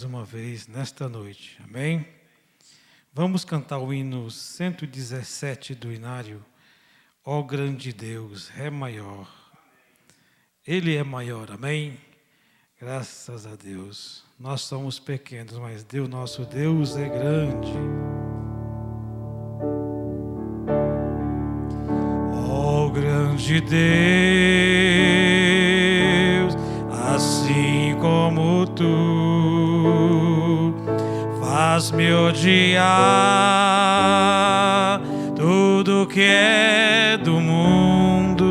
Uma vez nesta noite, amém? Vamos cantar o hino 117 do Inário. Ó grande Deus, Ré maior. Ele é maior, amém? Graças a Deus. Nós somos pequenos, mas Deus, nosso Deus é grande. Ó grande Deus, assim como tu faz-me odiar tudo que é do mundo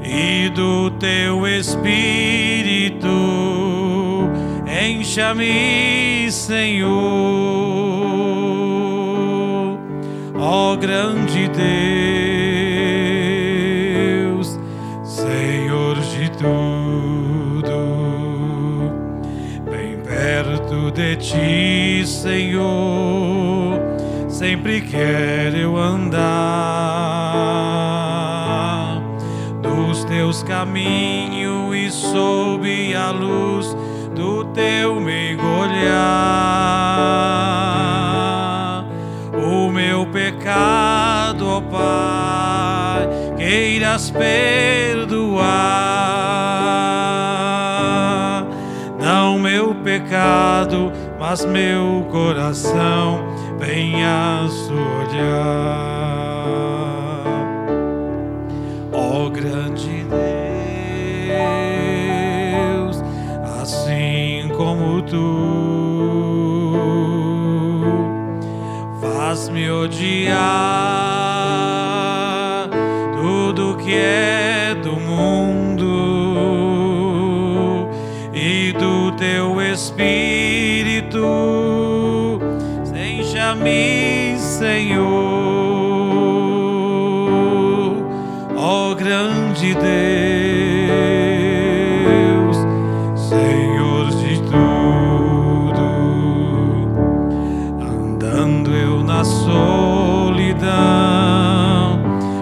e do teu Espírito encha-me, Senhor. Ó grande Deus, Senhor de tudo, perto de ti, Senhor, sempre quero eu andar nos teus caminhos e sob a luz do teu mergulhar. O meu pecado, ó Pai, queiras perdoar. Não meu pecado, mas meu coração venhas olhar. Ó grande Deus, assim como tu faz-me odiar tudo que é do mundo e do teu Espírito encha-me, Senhor. Ó grande Deus, Senhor de tudo, andando eu na solidão,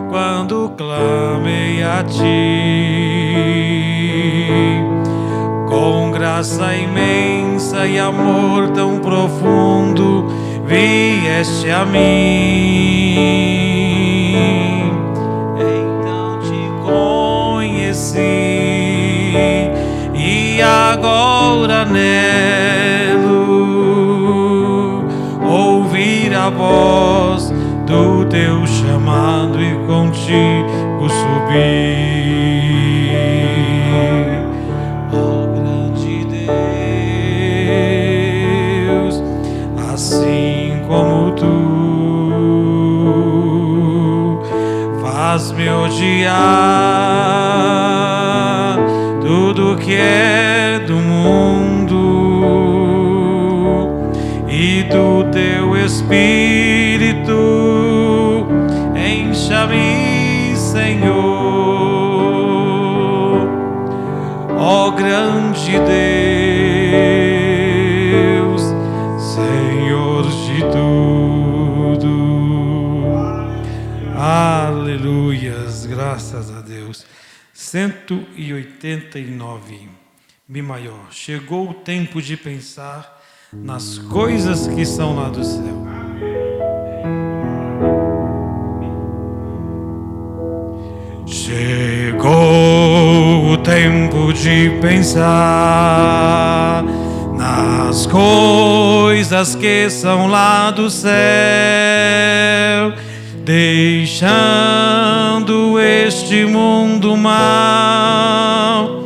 quando clamei a ti, com graça imensa e amor tão profundo, vieste a mim. Então te conheci e agora anelo ouvir a voz do teu chamado e contigo subir. Ó grande Deus, assim como tu faz-me odiar tudo que é do mundo e do teu Espírito encha-me, Senhor. Ó grande Deus, Senhor de tudo. Aleluias, graças a Deus. 189, Mi maior. Chegou o tempo de pensar nas coisas que são lá do céu. Chegou o tempo de pensar nas coisas que são lá do céu, deixando este mundo mal,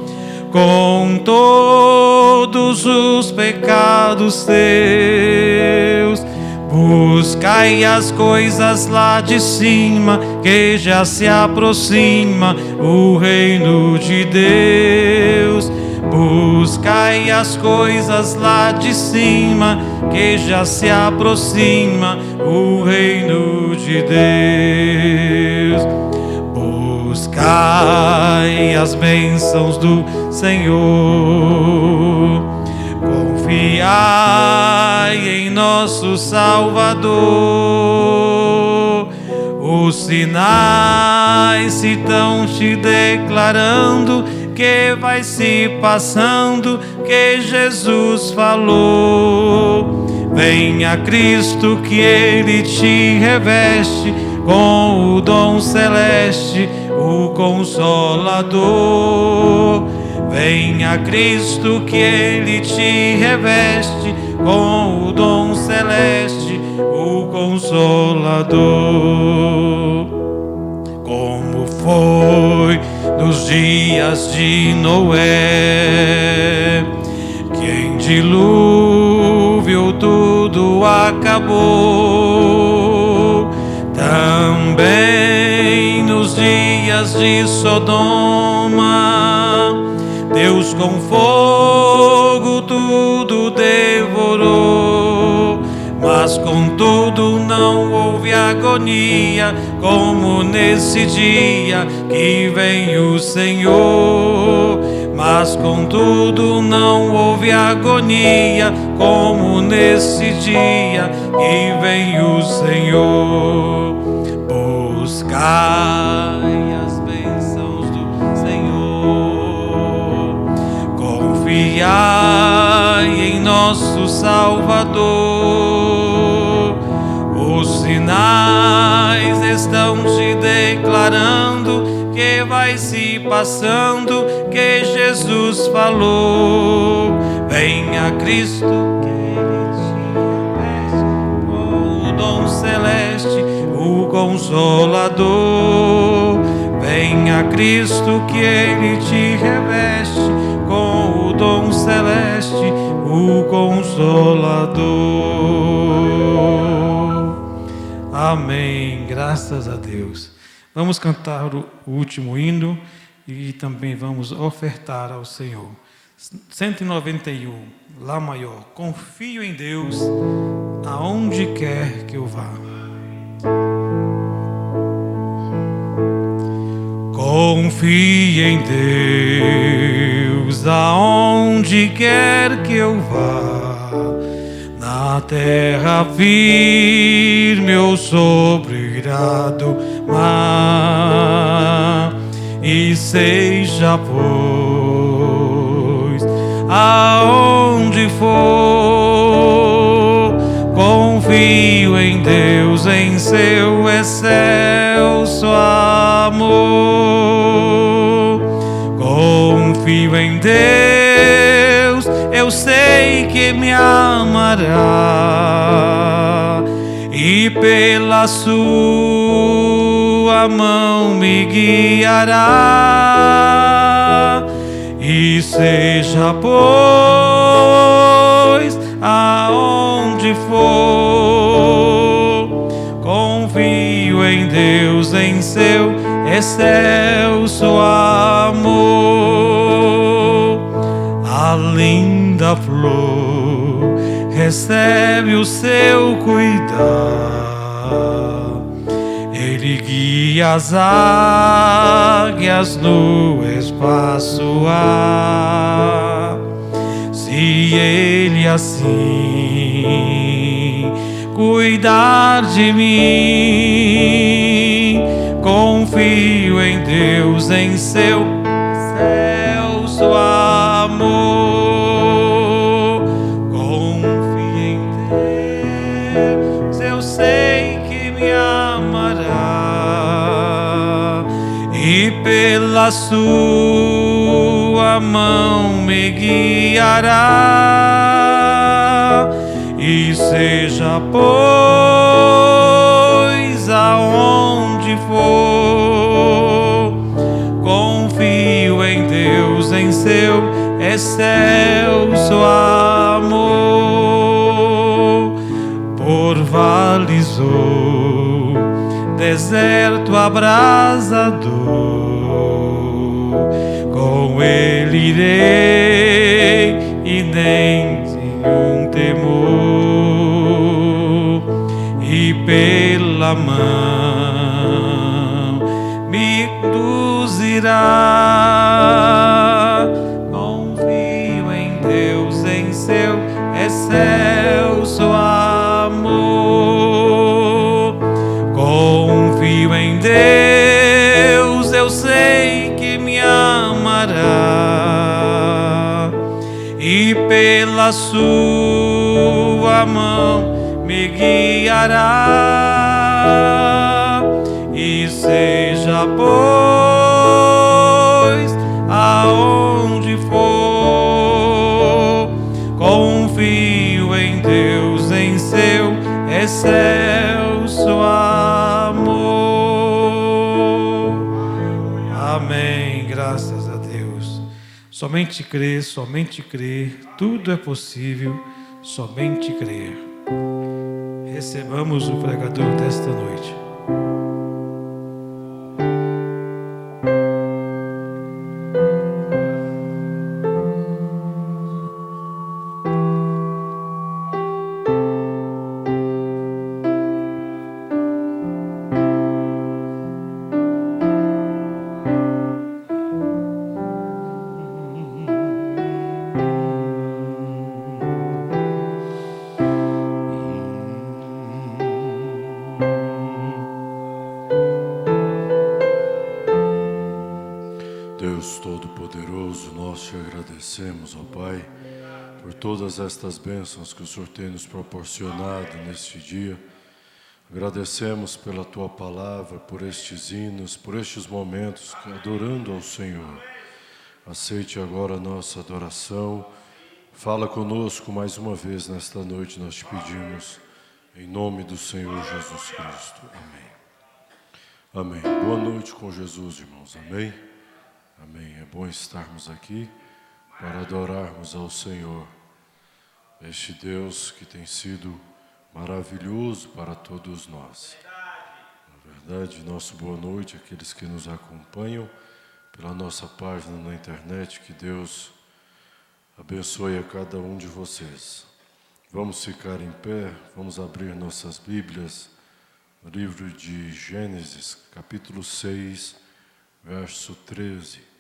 com todos os pecados teus. Buscai as coisas lá de cima, que já se aproxima o reino de Deus. Buscai as coisas lá de cima, que já se aproxima o reino de Deus. Buscai as bênçãos do Senhor, confiai em nosso Salvador. Os sinais estão te declarando que vai se passando, que Jesus falou. Venha Cristo que Ele te reveste com o dom celeste, o Consolador. Venha Cristo que Ele te reveste com o dom celeste, o Consolador. Como foi nos dias de Noé, que em dilúvio tudo acabou, também nos dias de Sodoma, Deus com fogo tudo devorou. Mas contudo não houve agonia como nesse dia que vem o Senhor. Mas contudo não houve agonia como nesse dia que vem o Senhor. Buscai as bênçãos do Senhor, confiai em nosso Salvador. Os sinais estão te declarando que vai se passando, que Jesus falou. Venha Cristo que Ele te reveste com o dom celeste, o Consolador. Venha Cristo que Ele te reveste com o dom celeste, o Consolador. Amém. Graças a Deus. Vamos cantar o último hino e também vamos ofertar ao Senhor. 191, Lá maior. Confio em Deus aonde quer que eu vá. Confie em Deus aonde quer que eu vá, na terra firme ou sobre o irado mar, e seja pois aonde for, confio em Deus, em seu excelso amor. Confio em Deus, eu sei que me amará, e pela sua mão me guiará. E seja pois aonde for, confio em Deus, em seu excelso amor. A linda flor recebe o seu cuidar, Ele guia as águias no espaço ar. Se Ele assim cuidar de mim, confio em Deus, em seu excelso amor. Confio em Deus, eu sei que me amará, e pela sua mão me guiará. E seja pois aonde for, confio em Deus, em seu excelso amor. Por vales ou deserto abrasador, com Ele irei e nem nenhum temor, e pela mão me conduzirá. Confio em Deus, em seu excelso amor. Confio em Deus, eu sei que me amará, e pela sua mão me guiará, e seja pois aonde for, confio em Deus, em seu excelso amor. Amém, graças a Deus. Somente crer, tudo é possível, somente crer. Recebamos o pregador desta noite. Deus Todo-Poderoso, nós te agradecemos, ó Pai, por todas estas bênçãos que o Senhor tem nos proporcionado neste dia. Agradecemos pela Tua Palavra, por estes hinos, por estes momentos adorando ao Senhor. Aceite agora a nossa adoração. Fala conosco mais uma vez nesta noite, nós te pedimos, em nome do Senhor Jesus Cristo. Amém. Amém. Boa noite com Jesus, irmãos. Amém. Amém. É bom estarmos aqui para adorarmos ao Senhor, este Deus que tem sido maravilhoso para todos nós. Na verdade, nosso boa noite àqueles que nos acompanham pela nossa página na internet. Que Deus abençoe a cada um de vocês. Vamos ficar em pé, vamos abrir nossas Bíblias no livro de Gênesis, capítulo 6, verso 13.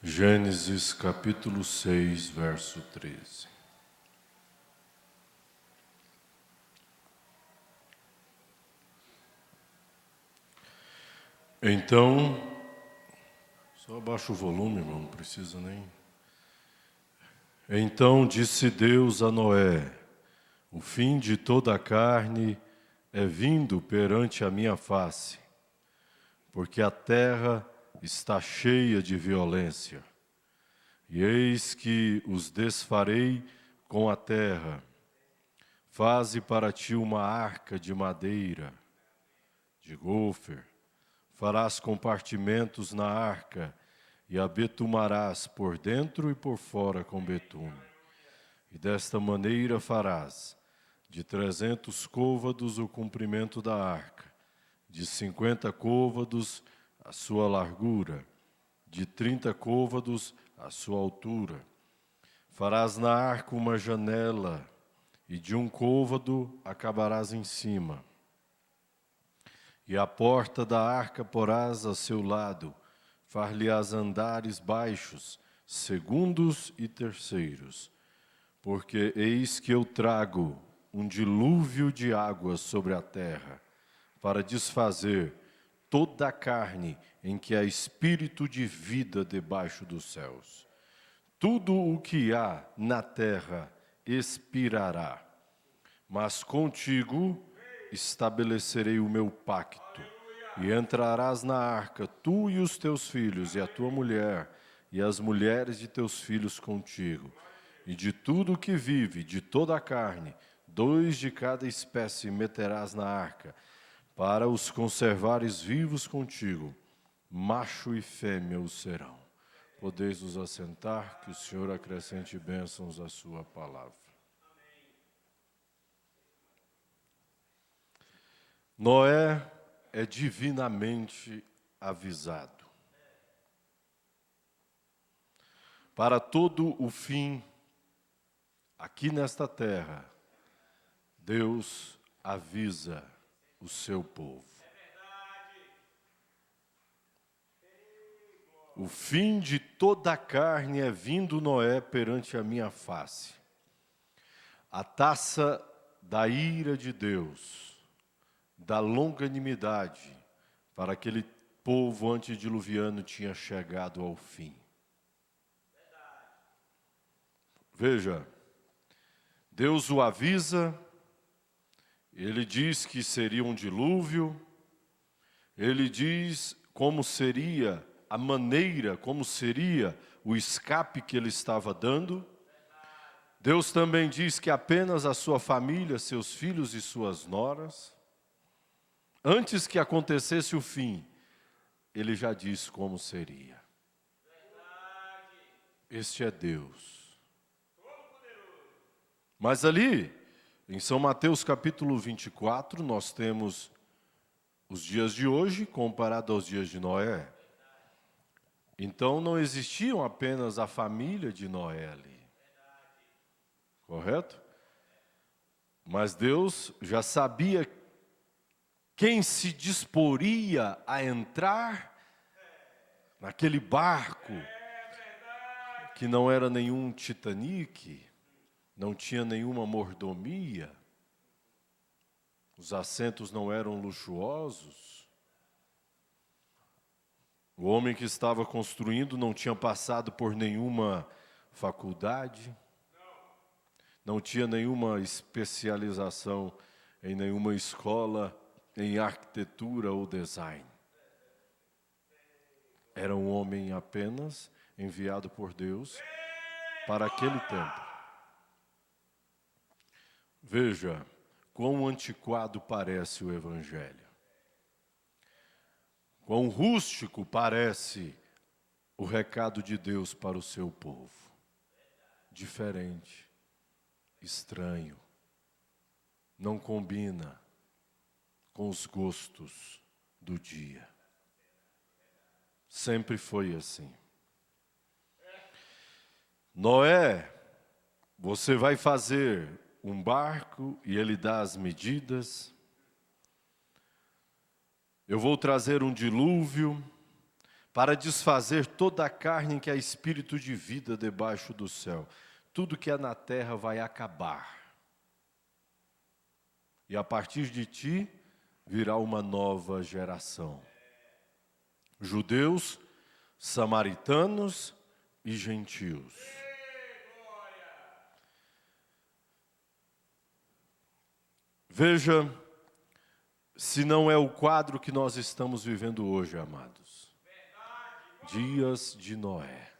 Gênesis capítulo 6, verso 13. Então, só abaixa o volume, irmão, não precisa nem. Então disse Deus a Noé: o fim de toda a carne é vindo perante a minha face, porque a terra está cheia de violência, e eis que os desfarei com a terra. Faze para ti uma arca de madeira, de gofer, farás compartimentos na arca, e a betumarás por dentro e por fora com betume. E desta maneira farás de 300 côvados o comprimento da arca, de 50 côvados a sua largura, de 30 côvados a sua altura. Farás na arca uma janela, e de um côvado acabarás em cima. E a porta da arca porás a seu lado, far-lhe-ás andares baixos, segundos e terceiros, porque eis que eu trago um dilúvio de águas sobre a terra, para desfazer toda a carne em que há espírito de vida debaixo dos céus. Tudo o que há na terra expirará, mas contigo estabelecerei o meu pacto, e entrarás na arca, tu e os teus filhos, e a tua mulher, e as mulheres de teus filhos contigo. E de tudo que vive, de toda a carne, 2 de cada espécie meterás na arca, para os conservares vivos contigo, macho e fêmea os serão. Podeis nos assentar, que o Senhor acrescente bênçãos à sua palavra. Noé é divinamente avisado. Para todo o fim, aqui nesta terra, Deus avisa o seu povo. O fim de toda a carne é vindo, Noé, perante a minha face. A taça da ira de Deus, da longanimidade, para que Ele povo antediluviano tinha chegado ao fim. Veja, Deus o avisa, ele diz que seria um dilúvio, ele diz como seria a maneira, como seria o escape que ele estava dando. Deus também diz que apenas a sua família, seus filhos e suas noras, antes que acontecesse o fim, ele já disse como seria. Este é Deus. Mas ali, em São Mateus capítulo 24, nós temos os dias de hoje comparado aos dias de Noé. Então não existiam apenas a família de Noé ali. Correto? Mas Deus já sabia quem se disporia a entrar naquele barco, que não era nenhum Titanic, não tinha nenhuma mordomia, os assentos não eram luxuosos, o homem que estava construindo não tinha passado por nenhuma faculdade, não tinha nenhuma especialização em nenhuma escola em arquitetura ou design. Era um homem apenas enviado por Deus para aquele tempo. Veja quão antiquado parece o Evangelho. Quão rústico parece o recado de Deus para o seu povo. Diferente, estranho, não combina com os gostos do dia. Sempre foi assim. Noé, você vai fazer um barco e ele dá as medidas. Eu vou trazer um dilúvio para desfazer toda a carne que há espírito de vida debaixo do céu. Tudo que é na terra vai acabar. E a partir de ti virá uma nova geração. Judeus, samaritanos e gentios. Veja se não é o quadro que nós estamos vivendo hoje, amados. Dias de Noé.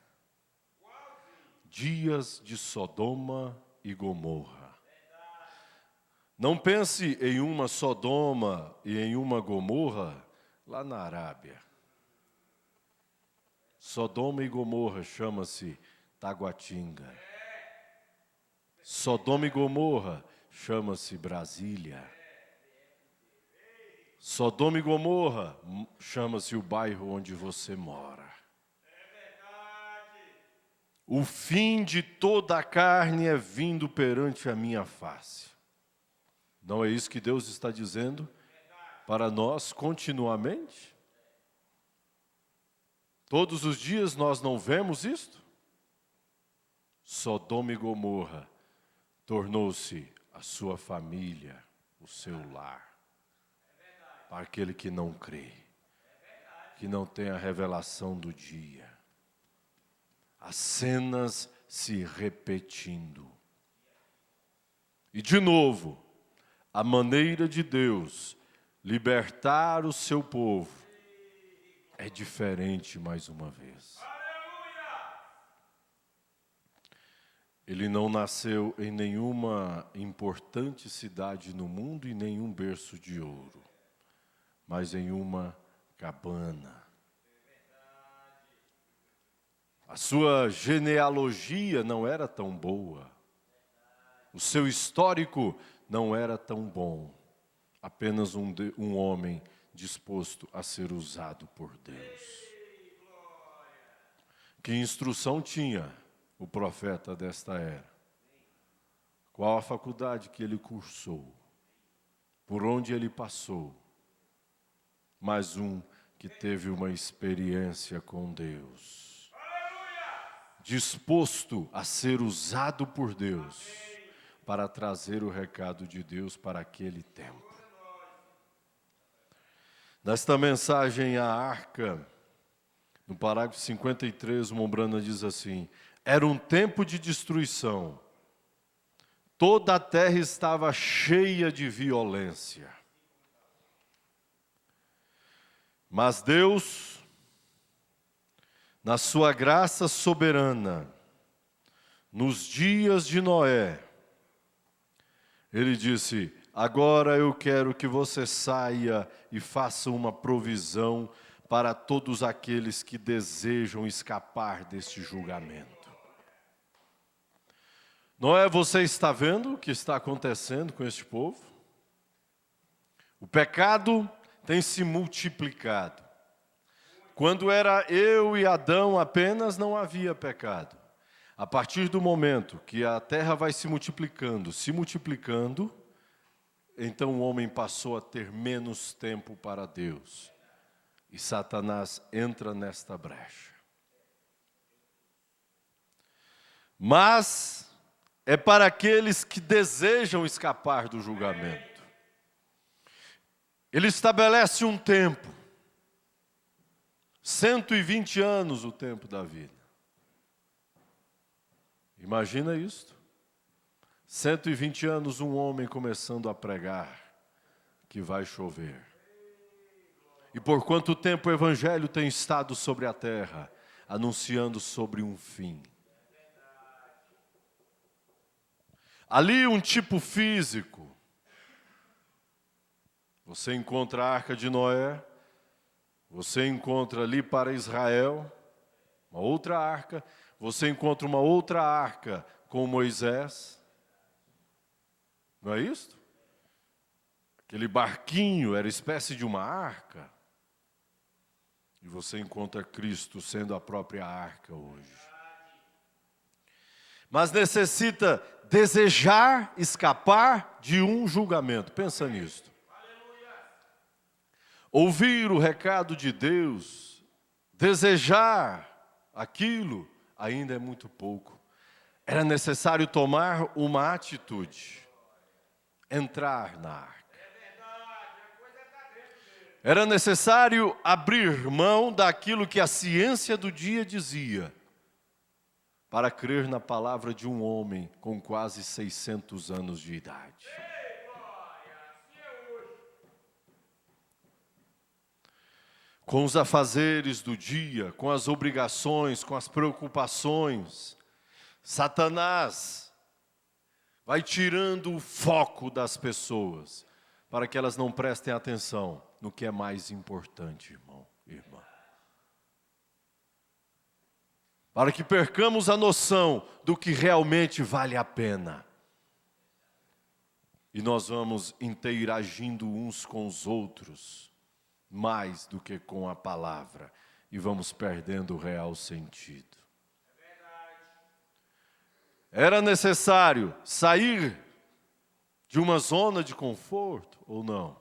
Dias de Sodoma e Gomorra. Não pense em uma Sodoma e em uma Gomorra lá na Arábia. Sodoma e Gomorra chama-se Taguatinga. Sodoma e Gomorra chama-se Brasília. Sodoma e Gomorra chama-se o bairro onde você mora. O fim de toda a carne é vindo perante a minha face. Não é isso que Deus está dizendo para nós continuamente? Todos os dias nós não vemos isto? Sodoma e Gomorra tornou-se a sua família, o seu lar. Para aquele que não crê, que não tem a revelação do dia. As cenas se repetindo. E de novo, a maneira de Deus libertar o seu povo é diferente mais uma vez. Ele não nasceu em nenhuma importante cidade no mundo e nenhum berço de ouro, mas em uma cabana. A sua genealogia não era tão boa. O seu histórico não era tão bom. Apenas um homem disposto a ser usado por Deus. Que instrução tinha o profeta desta era? Qual a faculdade que ele cursou? Por onde ele passou? Mais um que teve uma experiência com Deus. Disposto a ser usado por Deus para trazer o recado de Deus para aquele tempo. Nesta mensagem, a arca, no parágrafo 53, o Mombrana diz assim: era um tempo de destruição. Toda a terra estava cheia de violência. Mas Deus, na sua graça soberana, nos dias de Noé, Ele disse: agora eu quero que você saia e faça uma provisão para todos aqueles que desejam escapar deste julgamento. Noé, você está vendo o que está acontecendo com este povo? O pecado tem se multiplicado. Quando era eu e Adão apenas, não havia pecado. A partir do momento que a terra vai se multiplicando, então o homem passou a ter menos tempo para Deus. E Satanás entra nesta brecha. Mas é para aqueles que desejam escapar do julgamento. Ele estabelece um tempo. 120 anos o tempo da vida. Imagina isto. 120 anos um homem começando a pregar que vai chover. E por quanto tempo o evangelho tem estado sobre a terra, anunciando sobre um fim. Ali um tipo físico. Você encontra a arca de Noé, você encontra ali para Israel uma outra arca, você encontra uma outra arca com Moisés. Não é isso? Aquele barquinho era espécie de uma arca. E você encontra Cristo sendo a própria arca hoje. Mas necessita desejar escapar de um julgamento. Pensa nisto. Ouvir o recado de Deus, desejar aquilo, ainda é muito pouco. Era necessário tomar uma atitude. Entrar na arca. Era necessário abrir mão daquilo que a ciência do dia dizia, para crer na palavra de um homem com quase 600 anos de idade. Com os afazeres do dia, com as obrigações, com as preocupações, Satanás vai tirando o foco das pessoas, para que elas não prestem atenção no que é mais importante, irmão e irmã. Para que percamos a noção do que realmente vale a pena. E nós vamos interagindo uns com os outros, mais do que com a palavra, e vamos perdendo o real sentido. Era necessário sair de uma zona de conforto ou não?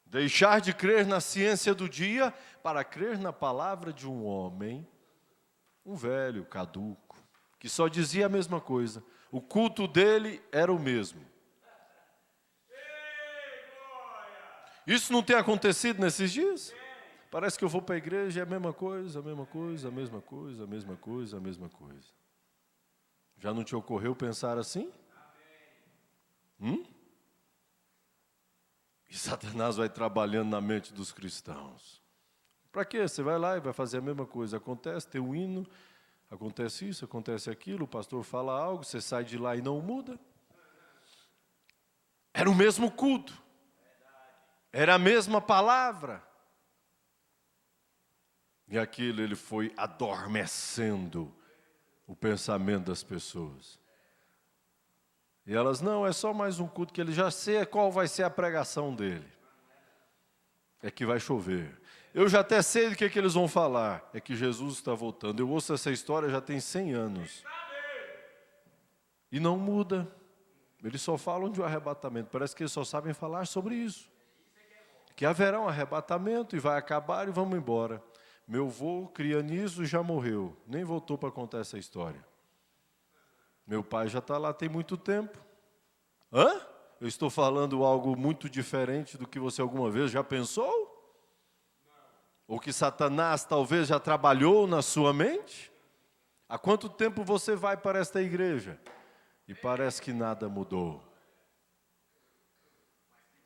Deixar de crer na ciência do dia para crer na palavra de um homem, um velho, caduco, que só dizia a mesma coisa. O culto dele era o mesmo. Isso não tem acontecido nesses dias? Parece que eu vou para a igreja e é a mesma coisa, a mesma coisa, a mesma coisa, a mesma coisa, a mesma coisa. Já não te ocorreu pensar assim? E Satanás vai trabalhando na mente dos cristãos. Para quê? Você vai lá e vai fazer a mesma coisa. Acontece, tem um hino, acontece isso, acontece aquilo, o pastor fala algo, você sai de lá e não muda. Era o mesmo culto. Era a mesma palavra. E aquilo ele foi adormecendo o pensamento das pessoas. E elas, não, é só mais um culto que ele já sei qual vai ser a pregação dele. É que vai chover. Eu já até sei do que eles vão falar. É que Jesus está voltando. Eu ouço essa história já tem 100 anos. E não muda. Eles só falam de um arrebatamento. Parece que eles só sabem falar sobre isso. Que haverá um arrebatamento e vai acabar e vamos embora. Meu avô, Crianizo, já morreu. Nem voltou para contar essa história. Meu pai já está lá tem muito tempo. Hã? Eu estou falando algo muito diferente do que você alguma vez já pensou? ou que Satanás talvez já trabalhou na sua mente? Há quanto tempo você vai para esta igreja e parece que nada mudou?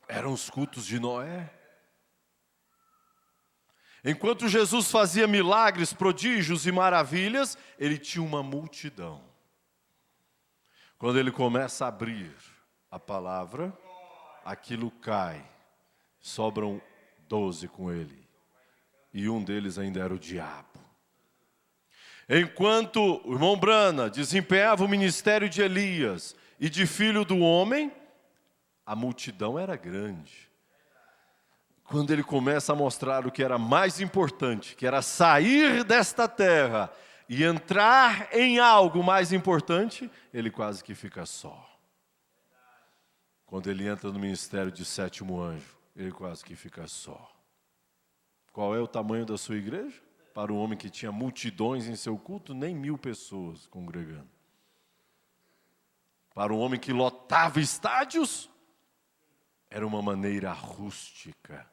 Eram os cultos de Noé. Enquanto Jesus fazia milagres, prodígios e maravilhas, ele tinha uma multidão. Quando ele começa a abrir a palavra, aquilo cai. Sobram 12 com ele. E um deles ainda era o diabo. Enquanto o irmão Brana desempenhava o ministério de Elias e de Filho do Homem, a multidão era grande. Quando ele começa a mostrar o que era mais importante, que era sair desta terra e entrar em algo mais importante, ele quase que fica só. Quando ele entra no ministério de sétimo anjo, ele quase que fica só. Qual é o tamanho da sua igreja? Para um homem que tinha multidões em seu culto, nem 1000 pessoas congregando. Para um homem que lotava estádios, era uma maneira rústica.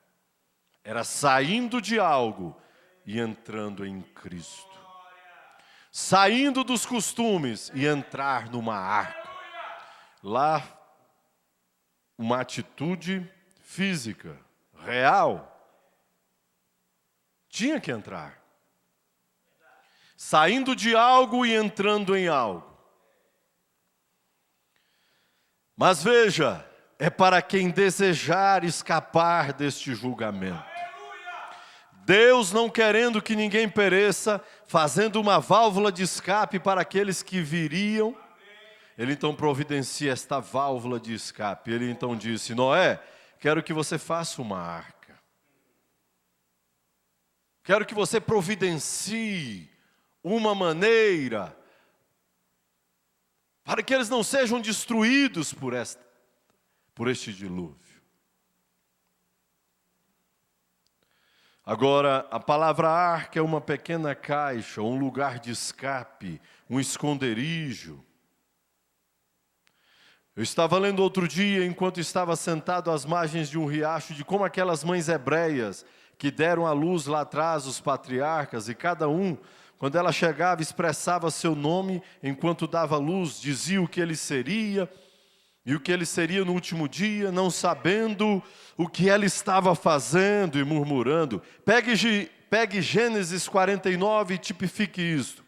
Era saindo de algo e entrando em Cristo. Saindo dos costumes e entrar numa arca. Lá, uma atitude física, real, tinha que entrar. Saindo de algo e entrando em algo. Mas veja, é para quem desejar escapar deste julgamento. Deus não querendo que ninguém pereça, fazendo uma válvula de escape para aqueles que viriam, ele então providencia esta válvula de escape. Ele então disse: Noé, quero que você faça uma arca. Quero que você providencie uma maneira para que eles não sejam destruídos por este dilúvio. Agora, a palavra arca é uma pequena caixa, um lugar de escape, um esconderijo. Eu estava lendo outro dia, enquanto estava sentado às margens de um riacho, de como aquelas mães hebreias que deram à luz lá atrás os patriarcas, e cada um, quando ela chegava, expressava seu nome, enquanto dava luz, dizia o que ele seria, e o que ele seria no último dia, não sabendo o que ela estava fazendo e murmurando. Pegue Gênesis 49 e tipifique isto,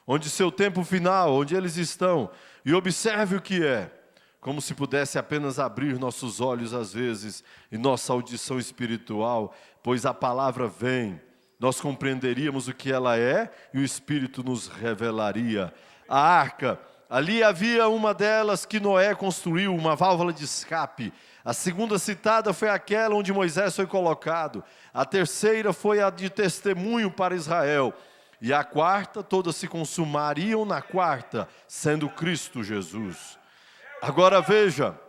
onde seu tempo final, onde eles estão, e observe o que é, como se pudesse apenas abrir nossos olhos às vezes, e nossa audição espiritual, pois a palavra vem, nós compreenderíamos o que ela é, e o Espírito nos revelaria. A arca, ali havia uma delas que Noé construiu, uma válvula de escape. A segunda citada foi aquela onde Moisés foi colocado. A terceira foi a de testemunho para Israel. E a quarta, todas se consumariam na quarta, sendo Cristo Jesus. Agora veja,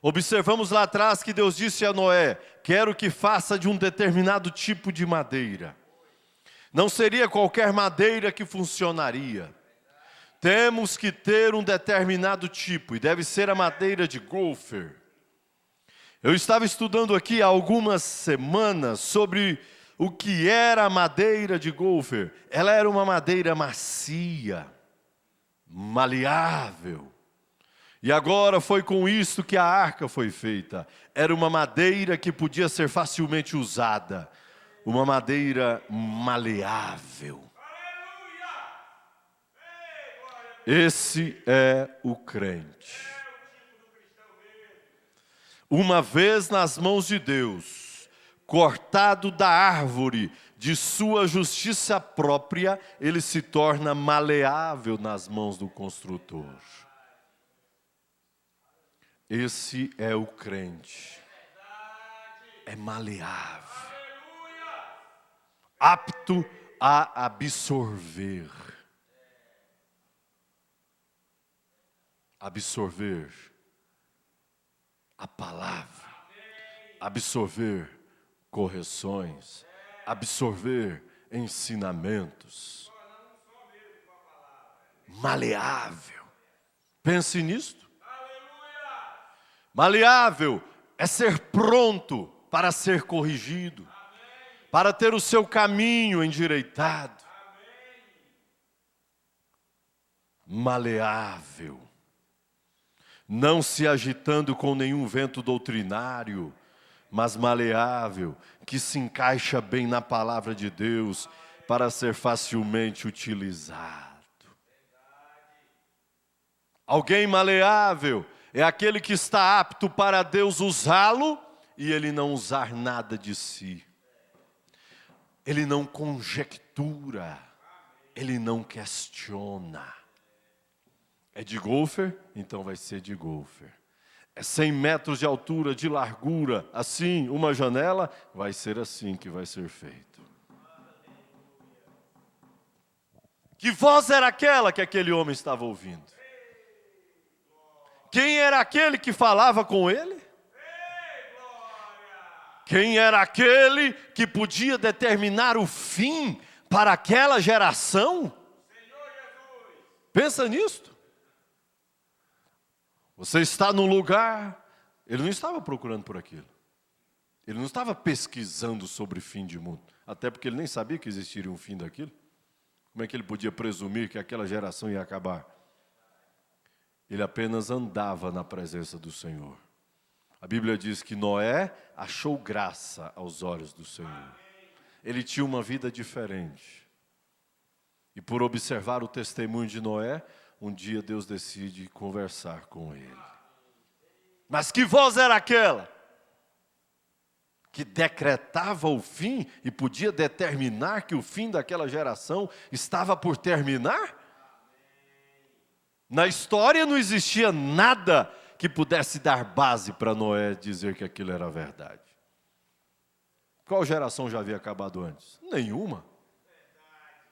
observamos lá atrás que Deus disse a Noé: quero que faça de um determinado tipo de madeira. Não seria qualquer madeira que funcionaria. Temos que ter um determinado tipo, e deve ser a madeira de gopher. Eu estava estudando aqui há algumas semanas sobre o que era a madeira de gopher. Ela era uma madeira macia, maleável. E agora foi com isso que a arca foi feita. Era uma madeira que podia ser facilmente usada. Uma madeira maleável. Esse é o crente. Uma vez nas mãos de Deus, cortado da árvore de sua justiça própria, ele se torna maleável nas mãos do construtor. Esse é o crente. É maleável. Apto a absorver. Absorver a palavra, absorver correções, absorver ensinamentos. Maleável. Pense nisto. Maleável é ser pronto para ser corrigido. para ter o seu caminho endireitado. Maleável, não se agitando com nenhum vento doutrinário, mas maleável, que se encaixa bem na palavra de Deus para ser facilmente utilizado. Alguém maleável é aquele que está apto para Deus usá-lo e ele não usar nada de si. Ele não conjectura, ele não questiona. É de golfer? Então vai ser de golfer. É 100 metros de altura, de largura, assim, uma janela? Vai ser assim que vai ser feito. Que voz era aquela que aquele homem estava ouvindo? Quem era aquele que falava com ele? Quem era aquele que podia determinar o fim para aquela geração? Pensa nisto. Você está num lugar, ele não estava procurando por aquilo. Ele não estava pesquisando sobre fim de mundo. Até porque ele nem sabia que existiria um fim daquilo. Como é que ele podia presumir que aquela geração ia acabar? Ele apenas andava na presença do Senhor. A Bíblia diz que Noé achou graça aos olhos do Senhor. Ele tinha uma vida diferente. E por observar o testemunho de Noé, um dia Deus decide conversar com ele. Mas que voz era aquela? Que decretava o fim e podia determinar que o fim daquela geração estava por terminar? Na história não existia nada que pudesse dar base para Noé dizer que aquilo era verdade. Qual geração já havia acabado antes? Nenhuma.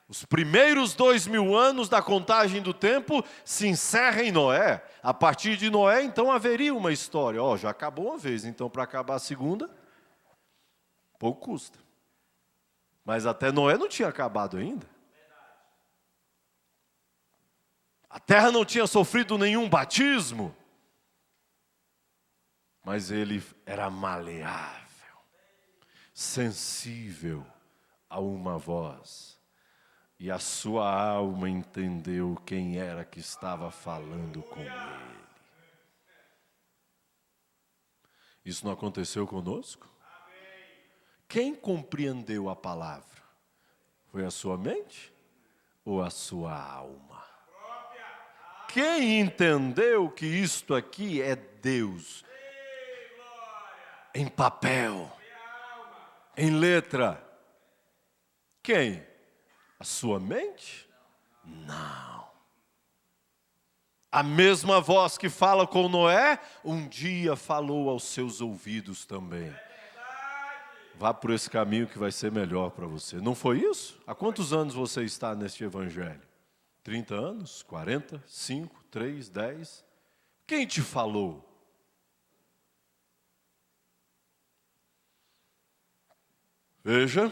Os primeiros 2000 anos da contagem do tempo se encerram em Noé. A partir de Noé, então, haveria uma história. Já acabou uma vez, então para acabar a segunda, pouco custa. Mas até Noé não tinha acabado ainda. A terra não tinha sofrido nenhum batismo. Mas ele era maleável, sensível a uma voz. E a sua alma entendeu quem era que estava falando com ele. Isso não aconteceu conosco? Quem compreendeu a palavra? Foi a sua mente ou a sua alma? Quem entendeu que isto aqui é Deus? Em papel, em letra. Quem? A sua mente? Não. A mesma voz que fala com Noé, um dia falou aos seus ouvidos também. Vá por esse caminho que vai ser melhor para você. Não foi isso? Há quantos anos você está neste evangelho? 30 anos? 40? 5? 3? 10? Quem te falou? Veja.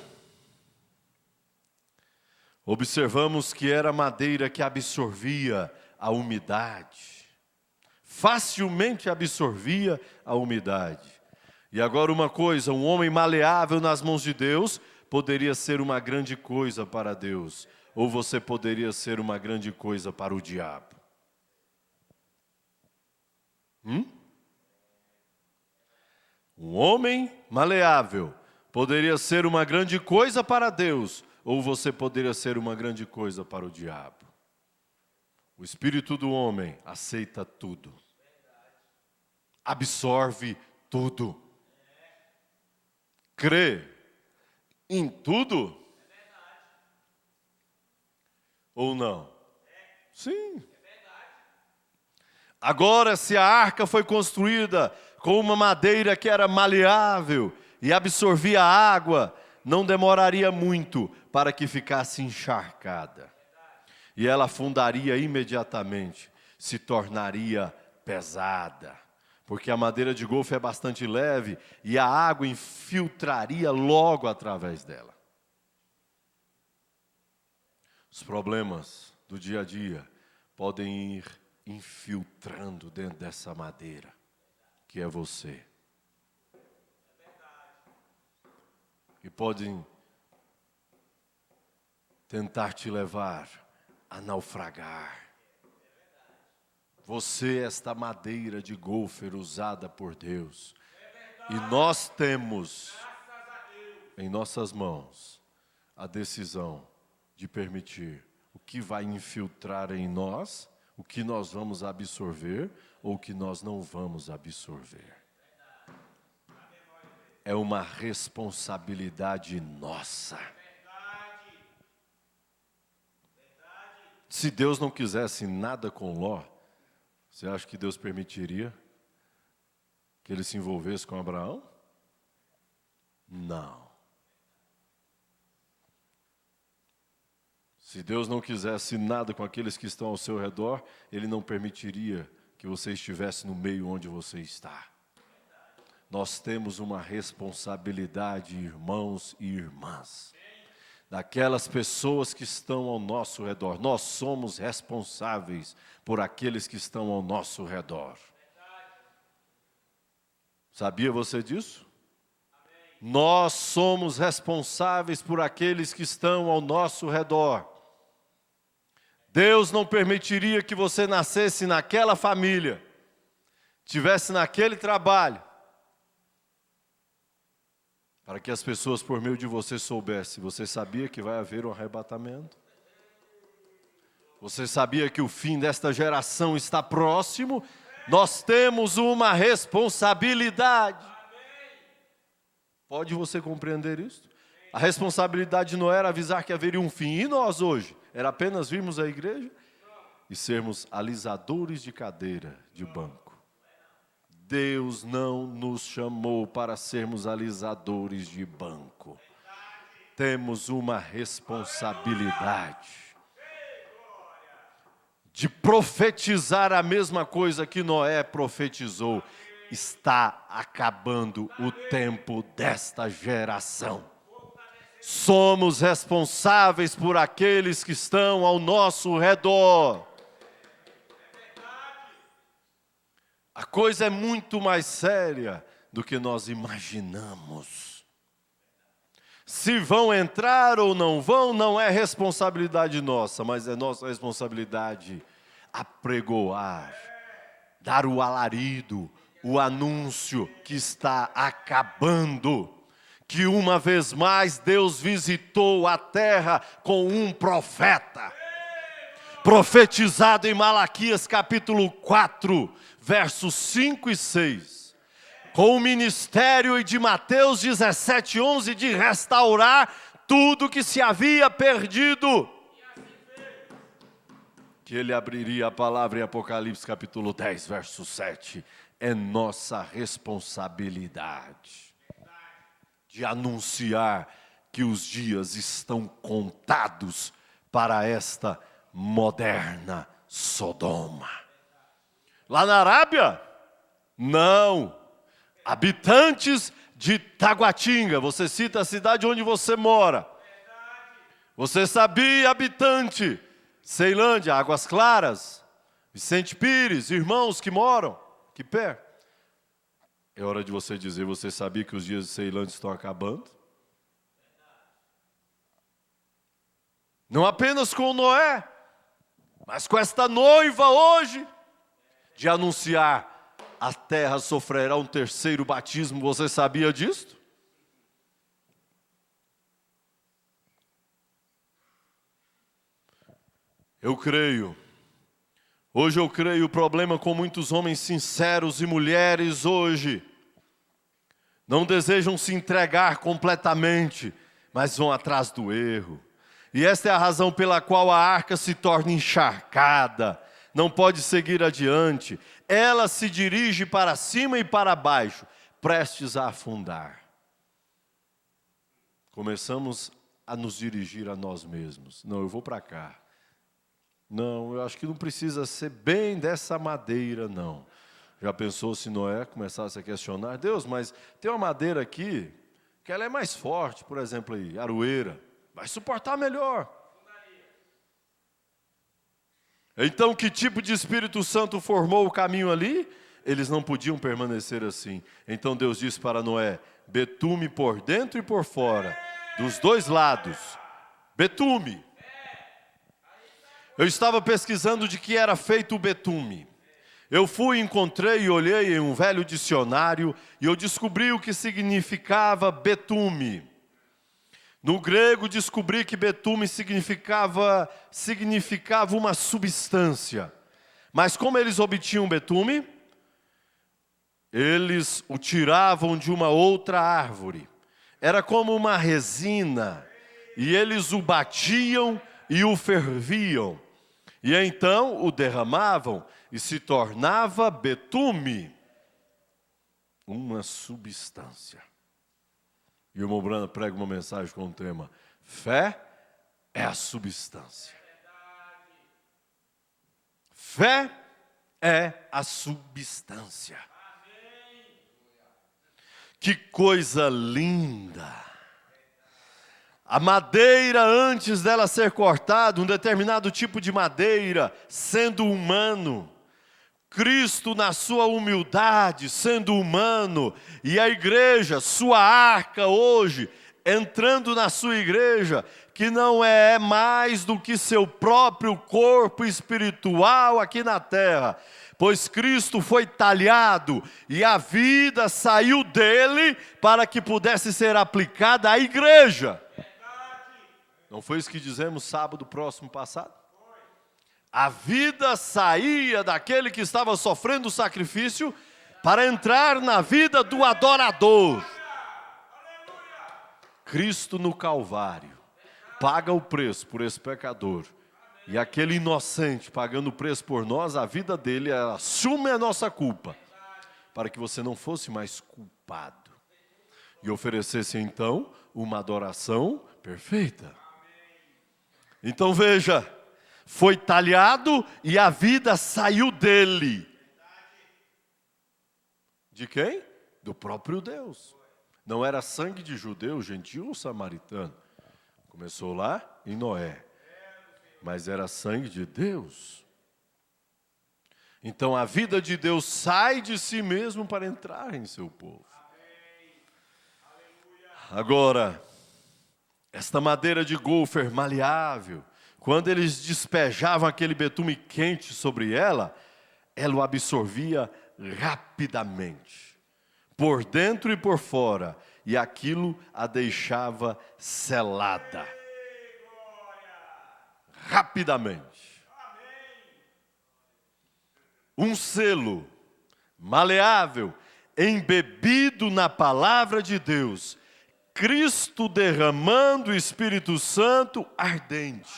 Observamos que era madeira que absorvia a umidade. Facilmente absorvia a umidade. E agora uma coisa, um homem maleável nas mãos de Deus poderia ser uma grande coisa para Deus. Ou você poderia ser uma grande coisa para o diabo. Um homem maleável poderia ser uma grande coisa para Deus. Ou você poderia ser uma grande coisa para o diabo. O espírito do homem aceita tudo. Absorve tudo. Crê em tudo? Ou não? Sim. Agora, se a arca foi construída com uma madeira que era maleável e absorvia água, não demoraria muito para que ficasse encharcada. E ela afundaria imediatamente, se tornaria pesada. Porque a madeira de golfe é bastante leve e a água infiltraria logo através dela. Os problemas do dia a dia podem ir infiltrando dentro dessa madeira, que é você. E podem tentar te levar a naufragar. Você é esta madeira de golfer usada por Deus. E nós temos em nossas mãos a decisão de permitir o que vai infiltrar em nós, o que nós vamos absorver ou o que nós não vamos absorver. É uma responsabilidade nossa. Se Deus não quisesse nada com Ló, você acha que Deus permitiria que ele se envolvesse com Abraão? Não. Se Deus não quisesse nada com aqueles que estão ao seu redor, Ele não permitiria que você estivesse no meio onde você está. Nós temos uma responsabilidade, irmãos e irmãs, daquelas pessoas que estão ao nosso redor. Nós somos responsáveis por aqueles que estão ao nosso redor. Sabia você disso? Nós somos responsáveis por aqueles que estão ao nosso redor. Deus não permitiria que você nascesse naquela família, tivesse naquele trabalho, para que as pessoas por meio de você soubessem. Você sabia que vai haver um arrebatamento? Você sabia que o fim desta geração está próximo? Nós temos uma responsabilidade. Pode você compreender isso? A responsabilidade de Noé era avisar que haveria um fim. E nós hoje? Era apenas virmos à igreja e sermos alisadores de cadeira, de banco. Deus não nos chamou para sermos alisadores de banco. Temos uma responsabilidade de profetizar a mesma coisa que Noé profetizou. Está acabando o tempo desta geração. Somos responsáveis por aqueles que estão ao nosso redor. A coisa é muito mais séria do que nós imaginamos. Se vão entrar ou não vão, não é responsabilidade nossa, mas é nossa responsabilidade apregoar, dar o alarido, o anúncio que está acabando. Que uma vez mais Deus visitou a terra com um profeta. Profetizado em Malaquias capítulo 4, versos 5 e 6. Com o ministério de Mateus 17, 11 de restaurar tudo que se havia perdido. Que ele abriria a palavra em Apocalipse capítulo 10, verso 7. É nossa responsabilidade de anunciar que os dias estão contados para esta moderna Sodoma. Lá na Arábia? Não. Habitantes de Taguatinga, você cita a cidade onde você mora. Você sabia, habitante? Ceilândia, Águas Claras, Vicente Pires, irmãos que moram aqui perto. É hora de você dizer, você sabia que os dias de Ceilândia estão acabando? Não apenas com Noé, mas com esta noiva hoje, de anunciar, a terra sofrerá um terceiro batismo. Você sabia disso? Eu creio. Hoje eu creio o problema com muitos homens sinceros e mulheres hoje. Não desejam se entregar completamente, mas vão atrás do erro. E esta é a razão pela qual a arca se torna encharcada. Não pode seguir adiante. Ela se dirige para cima e para baixo, prestes a afundar. Começamos a nos dirigir a nós mesmos. Não, eu vou para cá. Não, eu acho que não precisa ser bem dessa madeira, não. Já pensou se Noé começasse a questionar? Deus, mas tem uma madeira aqui que ela é mais forte, por exemplo, aí, aroeira. Vai suportar melhor. Então, que tipo de Espírito Santo formou o caminho ali? Eles não podiam permanecer assim. Então Deus disse para Noé, betume por dentro e por fora, dos dois lados. Betume. Eu estava pesquisando de que era feito o betume. Eu fui, encontrei e olhei em um velho dicionário e eu descobri o que significava betume. No grego descobri que betume significava uma substância. Mas como eles obtinham betume? Eles o tiravam de uma outra árvore. Era como uma resina. E eles o batiam e o ferviam. E então o derramavam e se tornava betume. Uma substância. E o irmão Brana prega uma mensagem com o tema: fé é a substância. Fé é a substância. Que coisa linda! A madeira, antes dela ser cortada, um determinado tipo de madeira, sendo humano, Cristo na sua humildade, sendo humano, e a igreja, sua arca hoje, entrando na sua igreja, que não é mais do que seu próprio corpo espiritual aqui na terra, pois Cristo foi talhado e a vida saiu dele para que pudesse ser aplicada à igreja. Não foi isso que dizemos sábado próximo passado? A vida saía daquele que estava sofrendo o sacrifício para entrar na vida do adorador. Cristo no Calvário paga o preço por esse pecador. E aquele inocente pagando o preço por nós, a vida dele assume a nossa culpa, para que você não fosse mais culpado. E oferecesse então uma adoração perfeita. Então veja, foi talhado e a vida saiu dele. De quem? Do próprio Deus. Não era sangue de judeu, gentil ou samaritano. Começou lá em Noé. Mas era sangue de Deus. Então a vida de Deus sai de si mesmo para entrar em seu povo. Agora, esta madeira de golfer maleável, quando eles despejavam aquele betume quente sobre ela, ela o absorvia rapidamente, por dentro e por fora, e aquilo a deixava selada. Rapidamente. Um selo maleável, embebido na palavra de Deus, Cristo derramando o Espírito Santo ardente.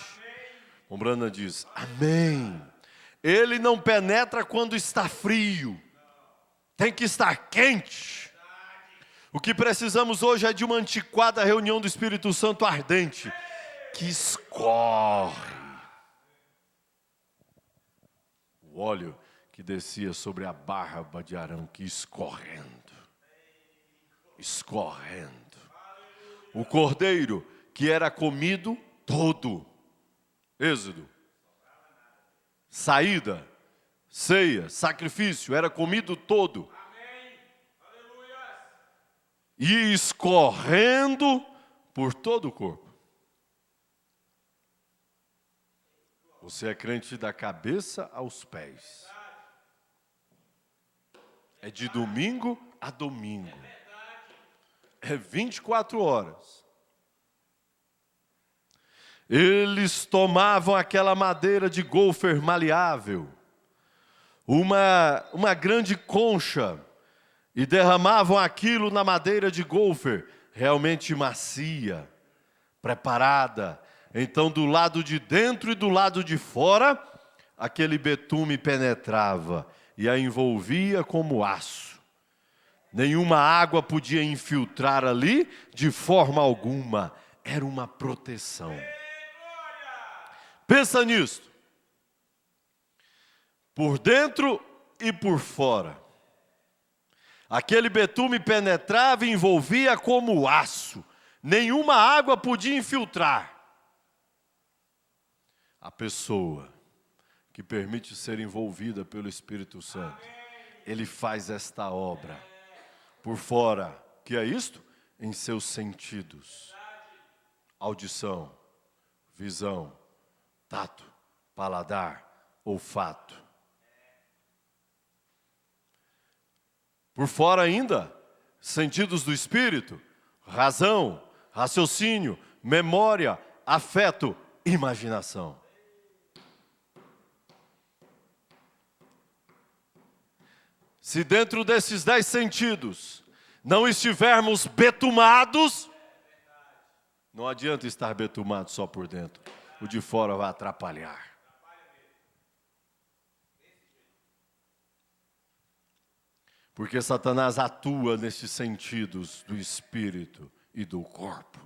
O Brana diz, amém. Ele não penetra quando está frio, tem que estar quente. O que precisamos hoje é de uma antiquada reunião do Espírito Santo ardente, que escorre. O óleo que descia sobre a barba de Arão, que escorrendo. O cordeiro que era comido todo. Êxodo. Saída, ceia, sacrifício, era comido todo. E escorrendo por todo o corpo. Você é crente da cabeça aos pés. É de domingo a domingo. É 24 horas. Eles tomavam aquela madeira de golfer maleável, uma grande concha, e derramavam aquilo na madeira de golfer, realmente macia, preparada. Então, do lado de dentro e do lado de fora, aquele betume penetrava e a envolvia como aço. Nenhuma água podia infiltrar ali de forma alguma. Era uma proteção. Pensa nisso. Por dentro e por fora. Aquele betume penetrava e envolvia como aço. Nenhuma água podia infiltrar. A pessoa que permite ser envolvida pelo Espírito Santo, ele faz esta obra. Por fora, que é isto? Em seus sentidos. Audição, visão, tato, paladar, olfato. Por fora ainda, sentidos do espírito, razão, raciocínio, memória, afeto, imaginação. Se dentro desses 10 sentidos não estivermos betumados, não adianta estar betumado só por dentro. O de fora vai atrapalhar. Porque Satanás atua nesses sentidos do espírito e do corpo.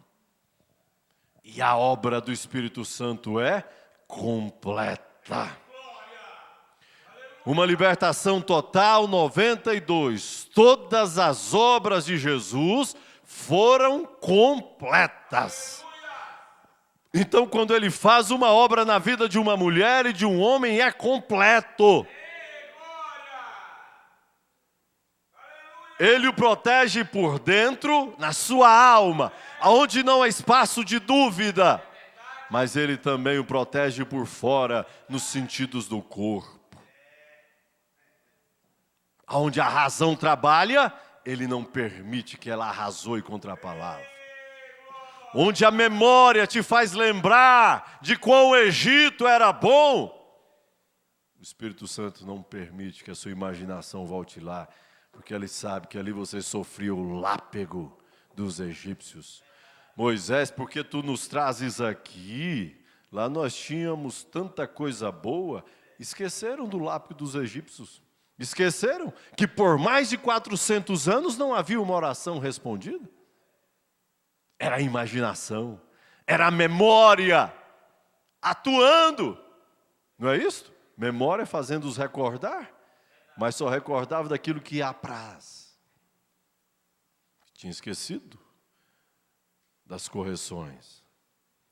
E a obra do Espírito Santo é completa. Uma libertação total, 92. Todas as obras de Jesus foram completas. Então, quando ele faz uma obra na vida de uma mulher e de um homem, é completo. Ele o protege por dentro, na sua alma, aonde não há espaço de dúvida. Mas ele também o protege por fora, nos sentidos do corpo. Onde a razão trabalha, ele não permite que ela arrazoe contra a palavra. Onde a memória te faz lembrar de quão o Egito era bom, o Espírito Santo não permite que a sua imaginação volte lá, porque ele sabe que ali você sofreu o lápego dos egípcios. Moisés, porque tu nos trazes aqui? Lá nós tínhamos tanta coisa boa. Esqueceram do lápego dos egípcios. Esqueceram que por mais de 400 anos não havia uma oração respondida? Era a imaginação, era a memória atuando. Não é isso? Memória fazendo-os recordar, mas só recordava daquilo que apraz. Tinha esquecido das correções,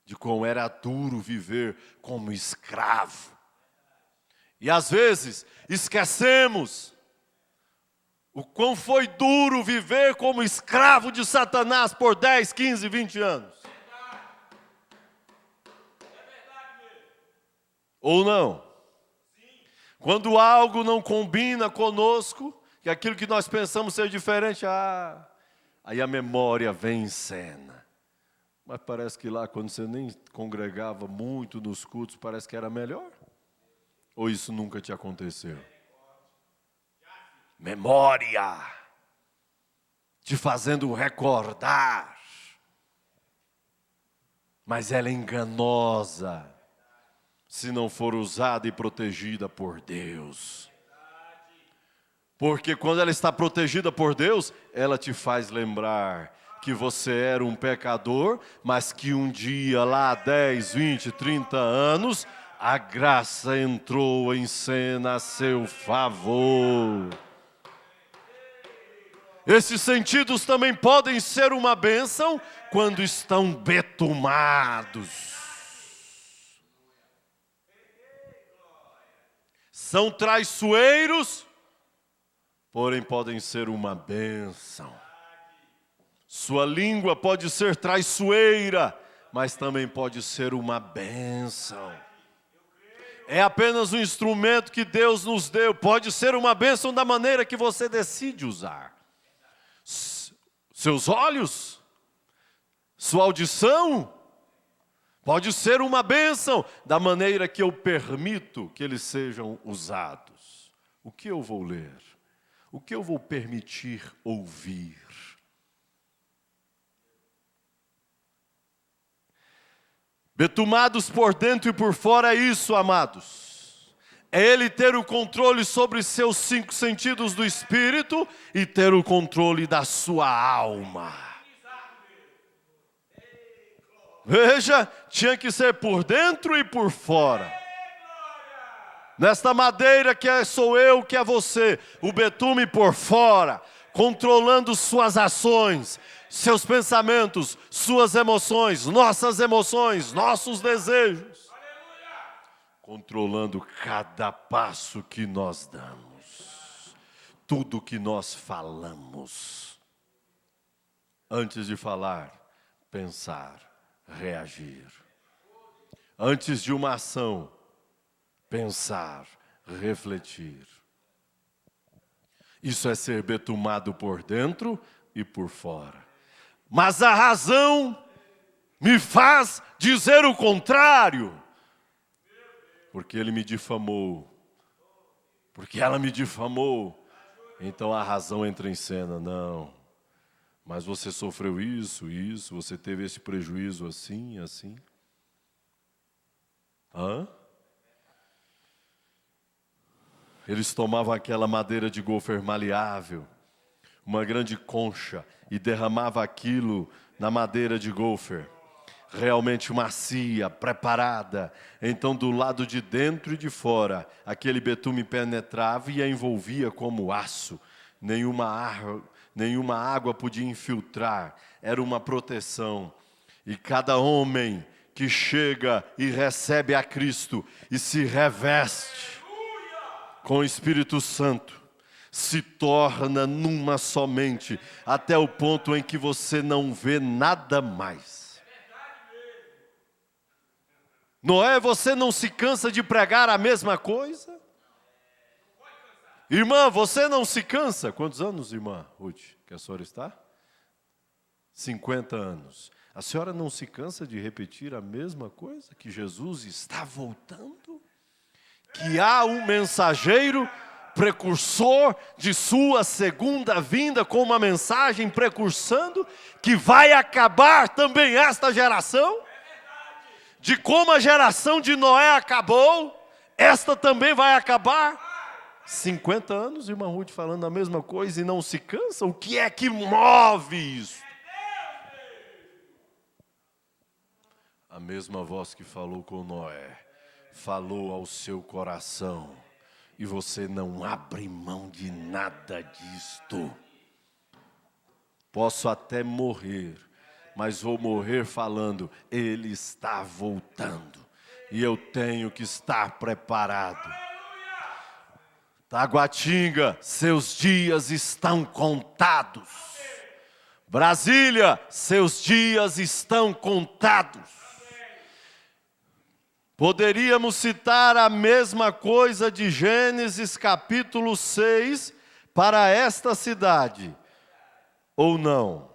de como era duro viver como escravo. E às vezes esquecemos o quão foi duro viver como escravo de Satanás por 10, 15, 20 anos. Ou não? Quando algo não combina conosco, que aquilo que nós pensamos ser diferente, aí a memória vem em cena. Mas parece que lá, quando você nem congregava muito nos cultos, parece que era melhor. Ou isso nunca te aconteceu? Memória, te fazendo recordar. Mas ela é enganosa, se não for usada e protegida por Deus. Porque quando ela está protegida por Deus, ela te faz lembrar que você era um pecador, mas que um dia lá, 10, 20, 30 anos, a graça entrou em cena a seu favor. Esses sentidos também podem ser uma bênção quando estão betumados. São traiçoeiros, porém podem ser uma bênção. Sua língua pode ser traiçoeira, mas também pode ser uma bênção. É apenas um instrumento que Deus nos deu. Pode ser uma bênção da maneira que você decide usar. Seus olhos, sua audição, pode ser uma bênção da maneira que eu permito que eles sejam usados. O que eu vou ler? O que eu vou permitir ouvir? Betumados por dentro e por fora é isso, amados. É ele ter o controle sobre seus 5 sentidos do espírito e ter o controle da sua alma. Veja, tinha que ser por dentro e por fora. Nesta madeira que sou eu, que é você, o betume por fora, controlando suas ações, seus pensamentos, suas emoções, nossos desejos. Controlando cada passo que nós damos, tudo que nós falamos. Antes de falar, pensar, reagir. Antes de uma ação, pensar, refletir. Isso é ser betumado por dentro e por fora. Mas a razão me faz dizer o contrário. Porque ele me difamou. Porque ela me difamou. Então a razão entra em cena. Não. Mas você sofreu isso, você teve esse prejuízo assim, assim. Hã? Eles tomavam aquela madeira de gofer maleável, uma grande concha, e derramavam aquilo na madeira de gofer, realmente macia, preparada. Então, do lado de dentro e de fora, aquele betume penetrava e a envolvia como aço. Nenhuma água podia infiltrar, era uma proteção. E cada homem que chega e recebe a Cristo e se reveste com o Espírito Santo, se torna numa somente, até o ponto em que você não vê nada mais. Noé, você não se cansa de pregar a mesma coisa? Irmã, você não se cansa? Quantos anos, irmã Ruth, que a senhora está? 50 anos. A senhora não se cansa de repetir a mesma coisa? Que Jesus está voltando? Que há um mensageiro precursor de sua segunda vinda, com uma mensagem precursando que vai acabar também esta geração? De como a geração de Noé acabou, esta também vai acabar? 50 anos, irmã Ruth, falando a mesma coisa e não se cansa? O que é que move isso? A mesma voz que falou com Noé, falou ao seu coração, e você não abre mão de nada disto. Posso até morrer, mas vou morrer falando, Ele está voltando, e eu tenho que estar preparado. Taguatinga, seus dias estão contados. Brasília, seus dias estão contados. Poderíamos citar a mesma coisa de Gênesis capítulo 6 para esta cidade, ou não?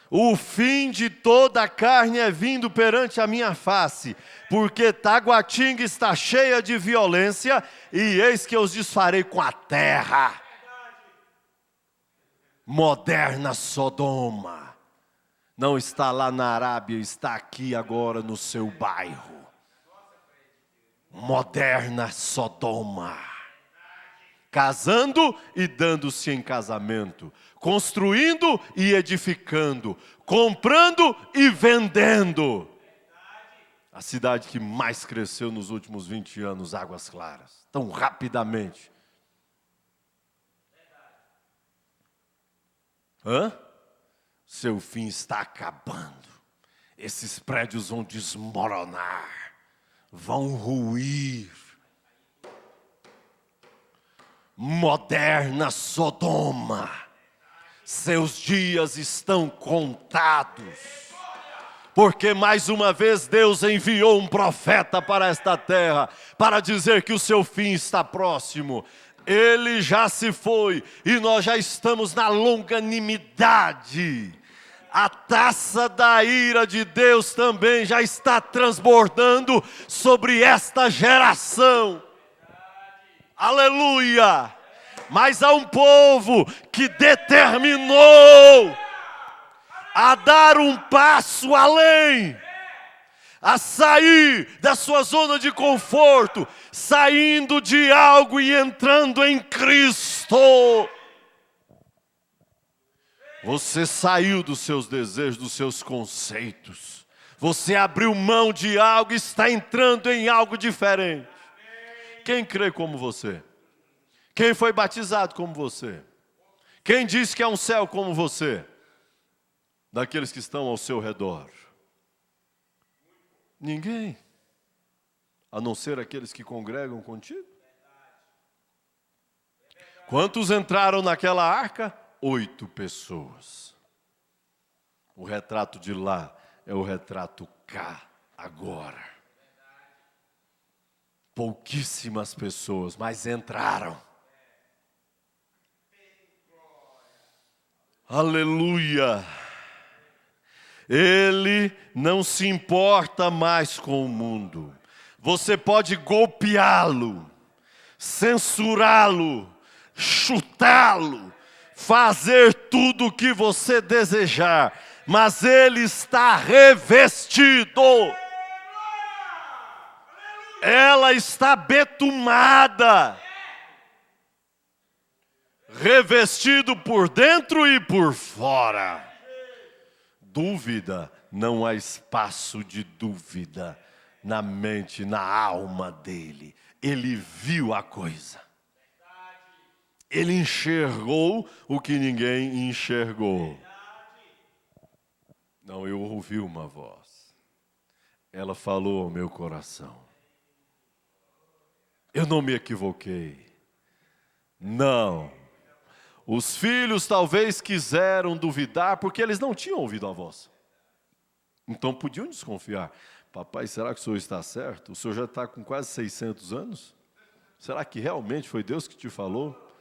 O fim de toda a carne é vindo perante a minha face, porque Taguatinga está cheia de violência, e eis que eu os desfarei com a terra. Moderna Sodoma. Não está lá na Arábia, está aqui agora no seu bairro. Moderna Sodoma. Casando e dando-se em casamento. Construindo e edificando. Comprando e vendendo. A cidade que mais cresceu nos últimos 20 anos, Águas Claras. Tão rapidamente. Seu fim está acabando. Esses prédios vão desmoronar, vão ruir. Moderna Sodoma, seus dias estão contados. Porque mais uma vez Deus enviou um profeta para esta terra, para dizer que o seu fim está próximo. Ele já se foi e nós já estamos na longanimidade. A taça da ira de Deus também já está transbordando sobre esta geração. Aleluia! Mas há um povo que determinou a dar um passo além, a sair da sua zona de conforto, saindo de algo e entrando em Cristo. Você saiu dos seus desejos, dos seus conceitos. Você abriu mão de algo e está entrando em algo diferente. Quem crê como você? Quem foi batizado como você? Quem disse que é um céu como você? Daqueles que estão ao seu redor. Ninguém. A não ser aqueles que congregam contigo. Quantos entraram naquela arca? 8 pessoas. O retrato de lá é o retrato cá, agora. Pouquíssimas pessoas, mas entraram. Aleluia! Ele não se importa mais com o mundo. Você pode golpeá-lo, censurá-lo, chutá-lo, fazer tudo o que você desejar, mas ele está revestido. Ela está betumada, revestido por dentro e por fora. Dúvida, não há espaço de dúvida na mente, na alma dele. Ele viu a coisa. Ele enxergou o que ninguém enxergou. Não, eu ouvi uma voz. Ela falou ao meu coração. Eu não me equivoquei. Não. Os filhos talvez quiseram duvidar porque eles não tinham ouvido a voz. Então podiam desconfiar. Papai, será que o senhor está certo? O senhor já está com quase 600 anos? Será que realmente foi Deus que te falou?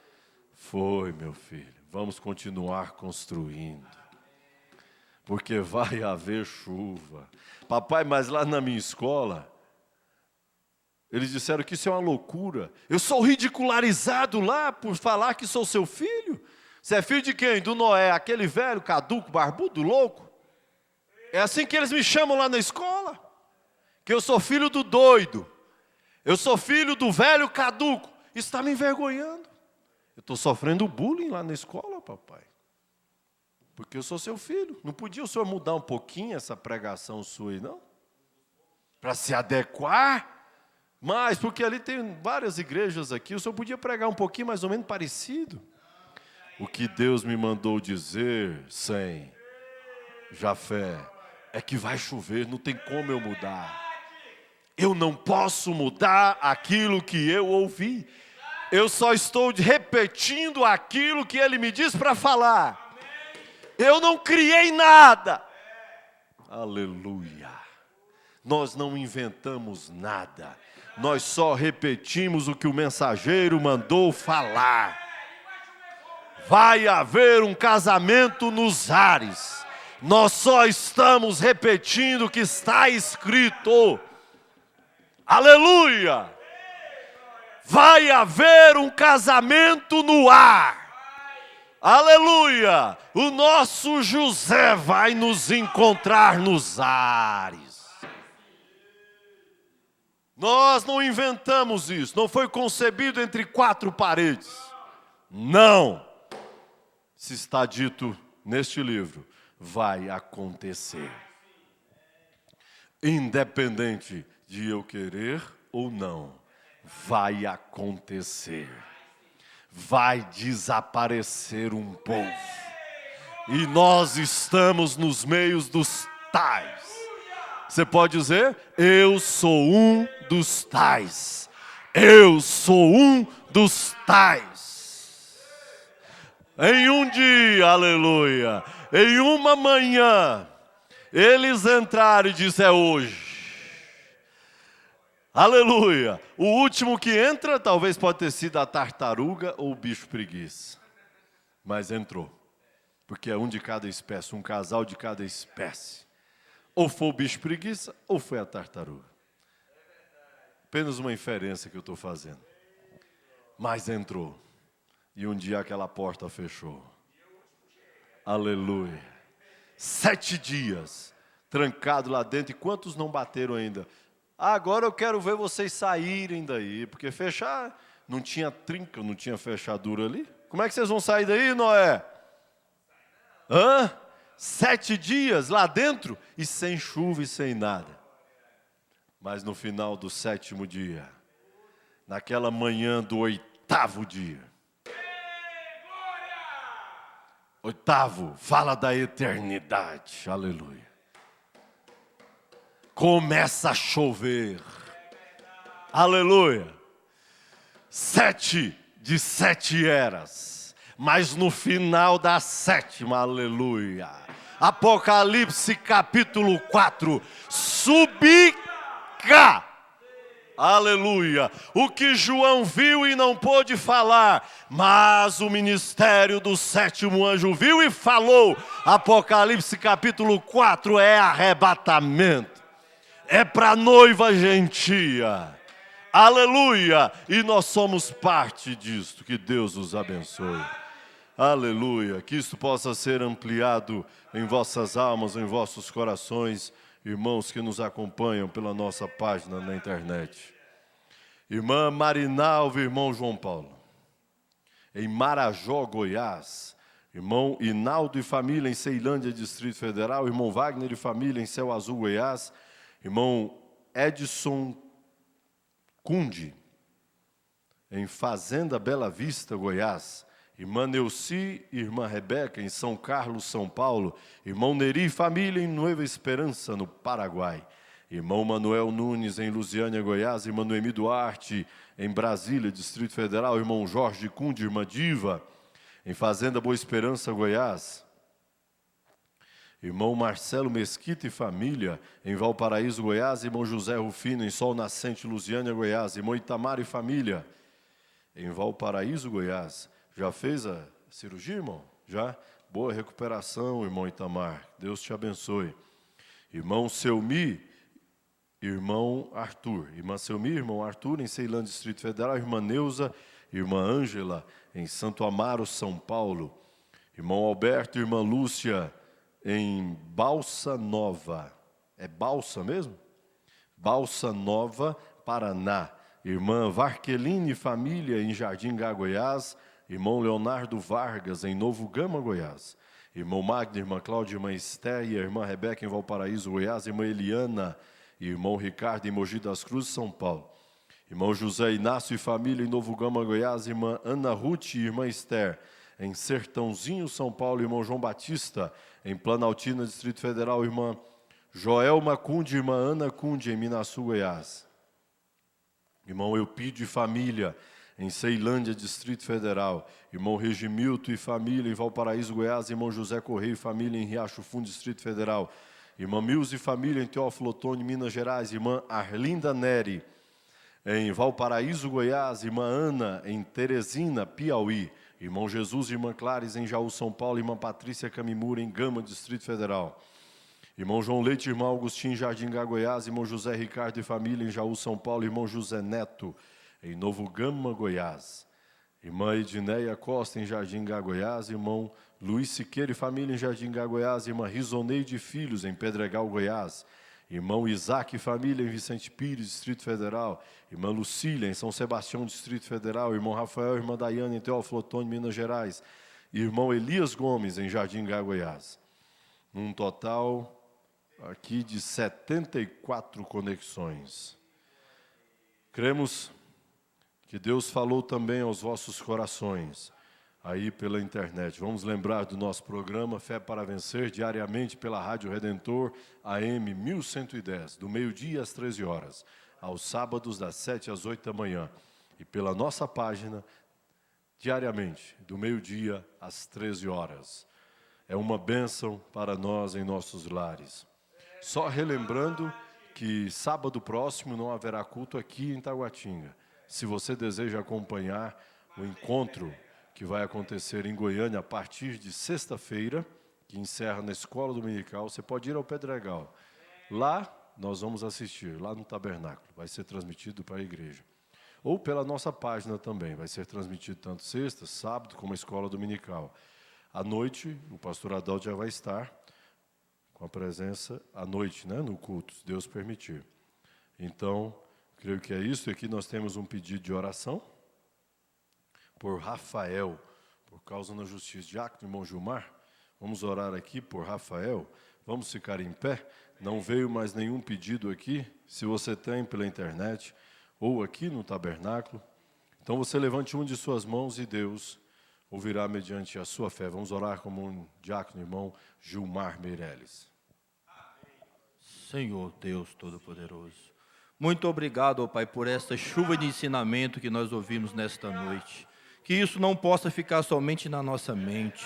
Foi, meu filho. Vamos continuar construindo. Porque vai haver chuva. Papai, mas lá na minha escola, eles disseram que isso é uma loucura. Eu sou ridicularizado lá por falar que sou seu filho. Você é filho de quem? Do Noé, aquele velho, caduco, barbudo, louco? É assim que eles me chamam lá na escola. Que eu sou filho do doido. Eu sou filho do velho caduco. Isso está me envergonhando. Eu estou sofrendo bullying lá na escola, papai. Porque eu sou seu filho. Não podia o senhor mudar um pouquinho essa pregação sua aí, não? Para se adequar? Mas, porque ali tem várias igrejas aqui, o senhor podia pregar um pouquinho mais ou menos parecido. O que Deus me mandou dizer, sem Jafé, é que vai chover, não tem como eu mudar. Eu não posso mudar aquilo que eu ouvi. Eu só estou repetindo aquilo que Ele me diz para falar. Eu não criei nada. Aleluia. Nós não inventamos nada. Nós só repetimos o que o mensageiro mandou falar. Vai haver um casamento nos ares. Nós só estamos repetindo o que está escrito. Aleluia! Vai haver um casamento no ar. Aleluia! O nosso José vai nos encontrar nos ares. Nós não inventamos isso, não foi concebido entre quatro paredes. Não. Se está dito neste livro, vai acontecer. Independente de eu querer ou não, vai acontecer. Vai desaparecer um povo. E nós estamos nos meios dos tais. Você pode dizer, eu sou um dos tais. Eu sou um dos tais. Em um dia, aleluia, em uma manhã, eles entraram e disseram, é hoje. Aleluia. O último que entra, talvez pode ter sido a tartaruga ou o bicho preguiça. Mas entrou. Porque é um de cada espécie, um casal de cada espécie. Ou foi o bicho preguiça, ou foi a tartaruga. Apenas uma inferência que eu estou fazendo. Mas entrou. E um dia aquela porta fechou. Aleluia. 7 dias, trancado lá dentro. E quantos não bateram ainda? Agora eu quero ver vocês saírem daí. Porque fechar, não tinha trinca, não tinha fechadura ali. Como é que vocês vão sair daí, Noé? 7 dias lá dentro e sem chuva e sem nada. Mas no final do 7º dia, naquela manhã do 8º dia, 8º, fala da eternidade, aleluia. Começa a chover, aleluia. 7 de 7 eras, mas no final da 7ª, aleluia. Apocalipse capítulo 4, subica Aleluia! O que João viu e não pôde falar, mas o ministério do sétimo anjo viu e falou. Apocalipse capítulo 4 é arrebatamento. É para a noiva gentia. Aleluia! E nós somos parte disto. Que Deus os abençoe. Aleluia! Que isto possa ser ampliado em vossas almas, em vossos corações, irmãos que nos acompanham pela nossa página na internet. Irmã Marinalva, irmão João Paulo. Em Marajó, Goiás. Irmão Inaldo e família em Ceilândia, Distrito Federal. Irmão Wagner e família em Céu Azul, Goiás. Irmão Edson Cunde, em Fazenda Bela Vista, Goiás. Irmã Neuci e irmã Rebeca, em São Carlos, São Paulo. Irmão Neri e família em Nova Esperança, no Paraguai. Irmão Manuel Nunes, em Lusiânia, Goiás. Irmã Noemi Duarte, em Brasília, Distrito Federal. Irmão Jorge Cunde, irmã Diva, em Fazenda Boa Esperança, Goiás. Irmão Marcelo Mesquita e família, em Valparaíso, Goiás. Irmão José Rufino, em Sol Nascente, Lusiânia, Goiás. Irmão Itamar e família, em Valparaíso, Goiás. Já fez a cirurgia, irmão? Já? Boa recuperação, irmão Itamar. Deus te abençoe. Irmão Selmi, irmão Arthur. Irmã Selmi, irmão Arthur, em Ceilândia, Distrito Federal. Irmã Neuza, irmã Ângela, em Santo Amaro, São Paulo. Irmão Alberto, irmã Lúcia, em Balsa Nova. É Balsa mesmo? Balsa Nova, Paraná. Irmã Varqueline e família, em Jardim Gá, Goiás. Irmão Leonardo Vargas, em Novo Gama, Goiás. Irmão Magno, irmã Cláudia, irmã Esther e a irmã Rebeca, em Valparaíso, Goiás. Irmã Eliana e irmão Ricardo, em Mogi das Cruzes, São Paulo. Irmão José Inácio e família, em Novo Gama, Goiás. Irmã Ana Ruth e irmã Esther, em Sertãozinho, São Paulo. Irmão João Batista, em Planaltina, Distrito Federal. Irmã Joelma Cunde, irmã Ana Cunde, em Minaçu, Goiás. Irmão Eupídio e família, em Ceilândia, Distrito Federal. Irmão Regimilto e família, em Valparaíso, Goiás. Irmão José Correia e família, em Riacho Fundo, Distrito Federal. Irmã Milza e família, em Teófilo Otoni, Minas Gerais. Irmã Arlinda Neri, em Valparaíso, Goiás. Irmã Ana, em Teresina, Piauí. Irmão Jesus e irmã Clares, em Jaú, São Paulo. Irmã Patrícia Camimura, em Gama, Distrito Federal. Irmão João Leite, irmão Agostinho, Jardim Gá, Goiás. Irmão José Ricardo e família, em Jaú, São Paulo. Irmão José Neto, em Novo Gama, Goiás. Irmã Edneia Costa, em Jardim Gá, Goiás. Irmão Luiz Siqueira e família, em Jardim Gá, Goiás. Irmã Risoneide Filhos, em Pedregal, Goiás. Irmão Isaac e família, em Vicente Pires, Distrito Federal. Irmã Lucília, em São Sebastião, Distrito Federal. Irmão Rafael e irmã Daiane, em Teófilo Otoni, Minas Gerais. Irmão Elias Gomes, em Jardim Gá, Goiás. Um total aqui de 74 conexões. Cremos que Deus falou também aos vossos corações, aí pela internet. Vamos lembrar do nosso programa Fé para Vencer, diariamente pela Rádio Redentor, AM 1110, do meio-dia às 13 horas, aos sábados das 7 às 8 da manhã. E pela nossa página, diariamente, do meio-dia às 13 horas. É uma bênção para nós em nossos lares. Só relembrando que sábado próximo não haverá culto aqui em Taguatinga. Se você deseja acompanhar o encontro que vai acontecer em Goiânia a partir de sexta-feira, que encerra na Escola Dominical, você pode ir ao Pedregal. Lá nós vamos assistir, lá no tabernáculo. Vai ser transmitido para a igreja. Ou pela nossa página também. Vai ser transmitido tanto sexta, sábado, como a Escola Dominical. À noite, o pastor Adalto já vai estar com a presença à noite, né, no culto, se Deus permitir. Então, creio que é isso. E aqui nós temos um pedido de oração por Rafael, por causa da justiça. Diácono, irmão Gilmar, vamos orar aqui por Rafael. Vamos ficar em pé. Não veio mais nenhum pedido aqui. Se você tem pela internet ou aqui no tabernáculo, então você levante uma de suas mãos e Deus ouvirá mediante a sua fé. Vamos orar como um diácono, irmão Gilmar Meirelles. Senhor Deus Todo-Poderoso, muito obrigado, ó Pai, por esta chuva de ensinamento que nós ouvimos nesta noite. Que isso não possa ficar somente na nossa mente,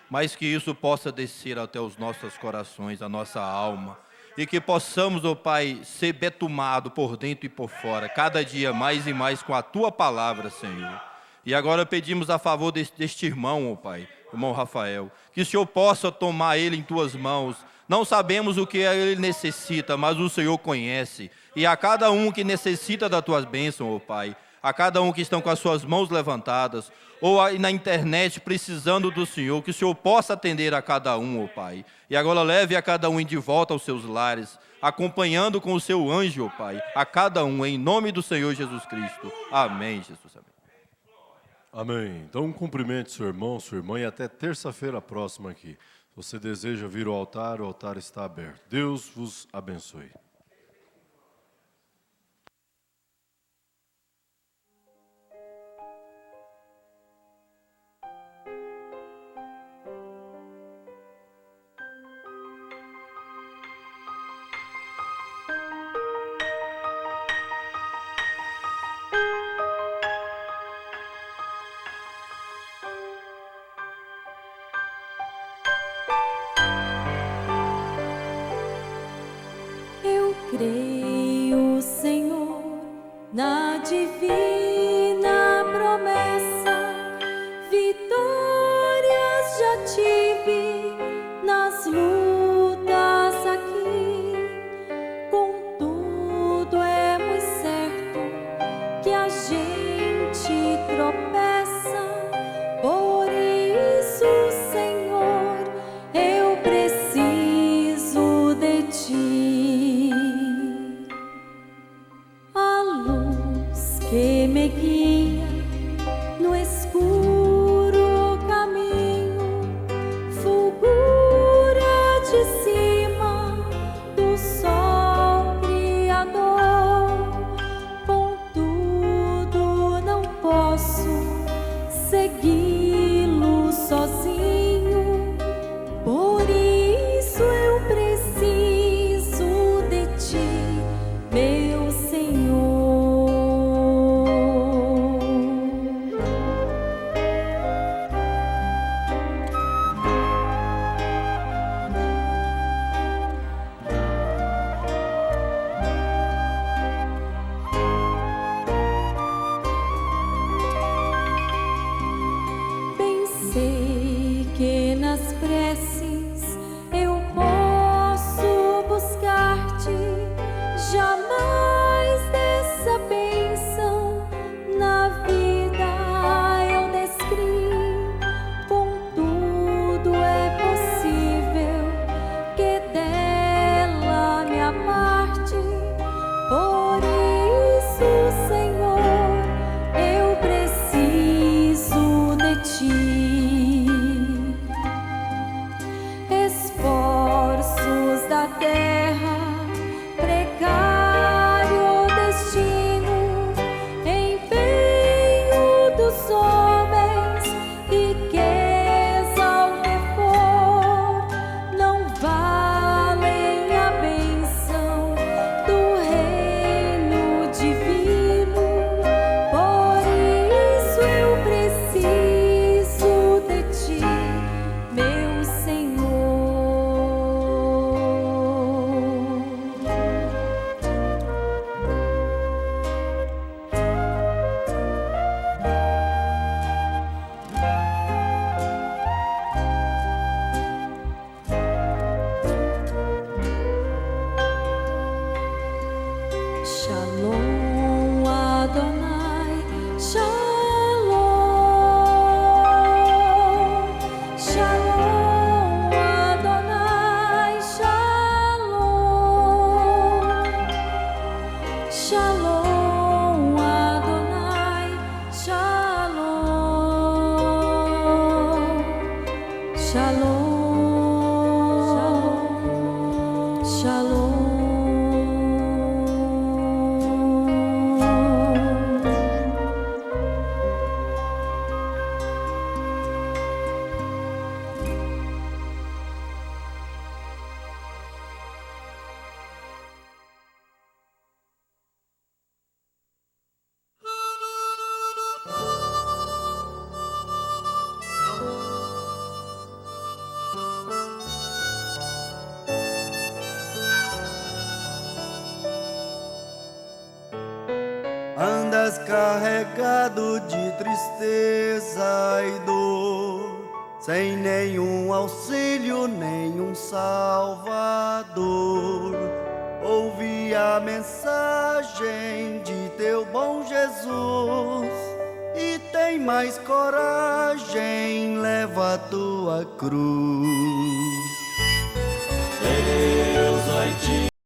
mas que isso possa descer até os nossos corações, a nossa alma. e que possamos, ó Pai, ser betumado por dentro e por fora, cada dia mais e mais com a Tua palavra, Senhor. E agora pedimos a favor deste irmão, ó Pai, irmão Rafael, que o Senhor possa tomar ele em Tuas mãos. Não sabemos o que ele necessita, mas o Senhor conhece. E a cada um que necessita das Tuas bênçãos, ó Pai, a cada um que estão com as suas mãos levantadas, ou aí na internet precisando do Senhor, que o Senhor possa atender a cada um, ó Pai. E agora leve a cada um de volta aos seus lares, acompanhando com o seu anjo, ó Pai, a cada um, em nome do Senhor Jesus Cristo. Amém, Jesus. Amém. Amém. Então, cumprimente seu irmão, sua irmã, e até terça-feira próxima aqui. Se você deseja vir ao altar, o altar está aberto. Deus vos abençoe. Creio, Senhor, na divina promessa, vitórias já tive nas lutas aqui. Contudo, é muito certo que a gente tropeça, por isso, Senhor, eu preciso de Ti. Que me guia no escuro caminho, fulgura de cima do sol criador. Contudo, não posso segui-lo sozinho, por isso eu preciso de Ti, meu Senhor. Sei que nas preces eu posso buscar-te, jamais dessa bênção na vida eu descri. Contudo, é possível que dela me aparte, por isso, Senhor, eu preciso de Ti. Esforços da terra, precário destino, empenho dos homens, riqueza ao que for, não valem a bênção do reino divino. Por isso eu preciso de Ti, meu Senhor. Shalom Adonai, Shalom, Shalom Adonai, Shalom, Shalom Adonai, Shalom, Shalom, Shalom. dias carregado de tristeza e dor, sem nenhum auxílio, nenhum salvador. Ouvi a mensagem de teu bom Jesus e tem mais coragem, leva a tua cruz.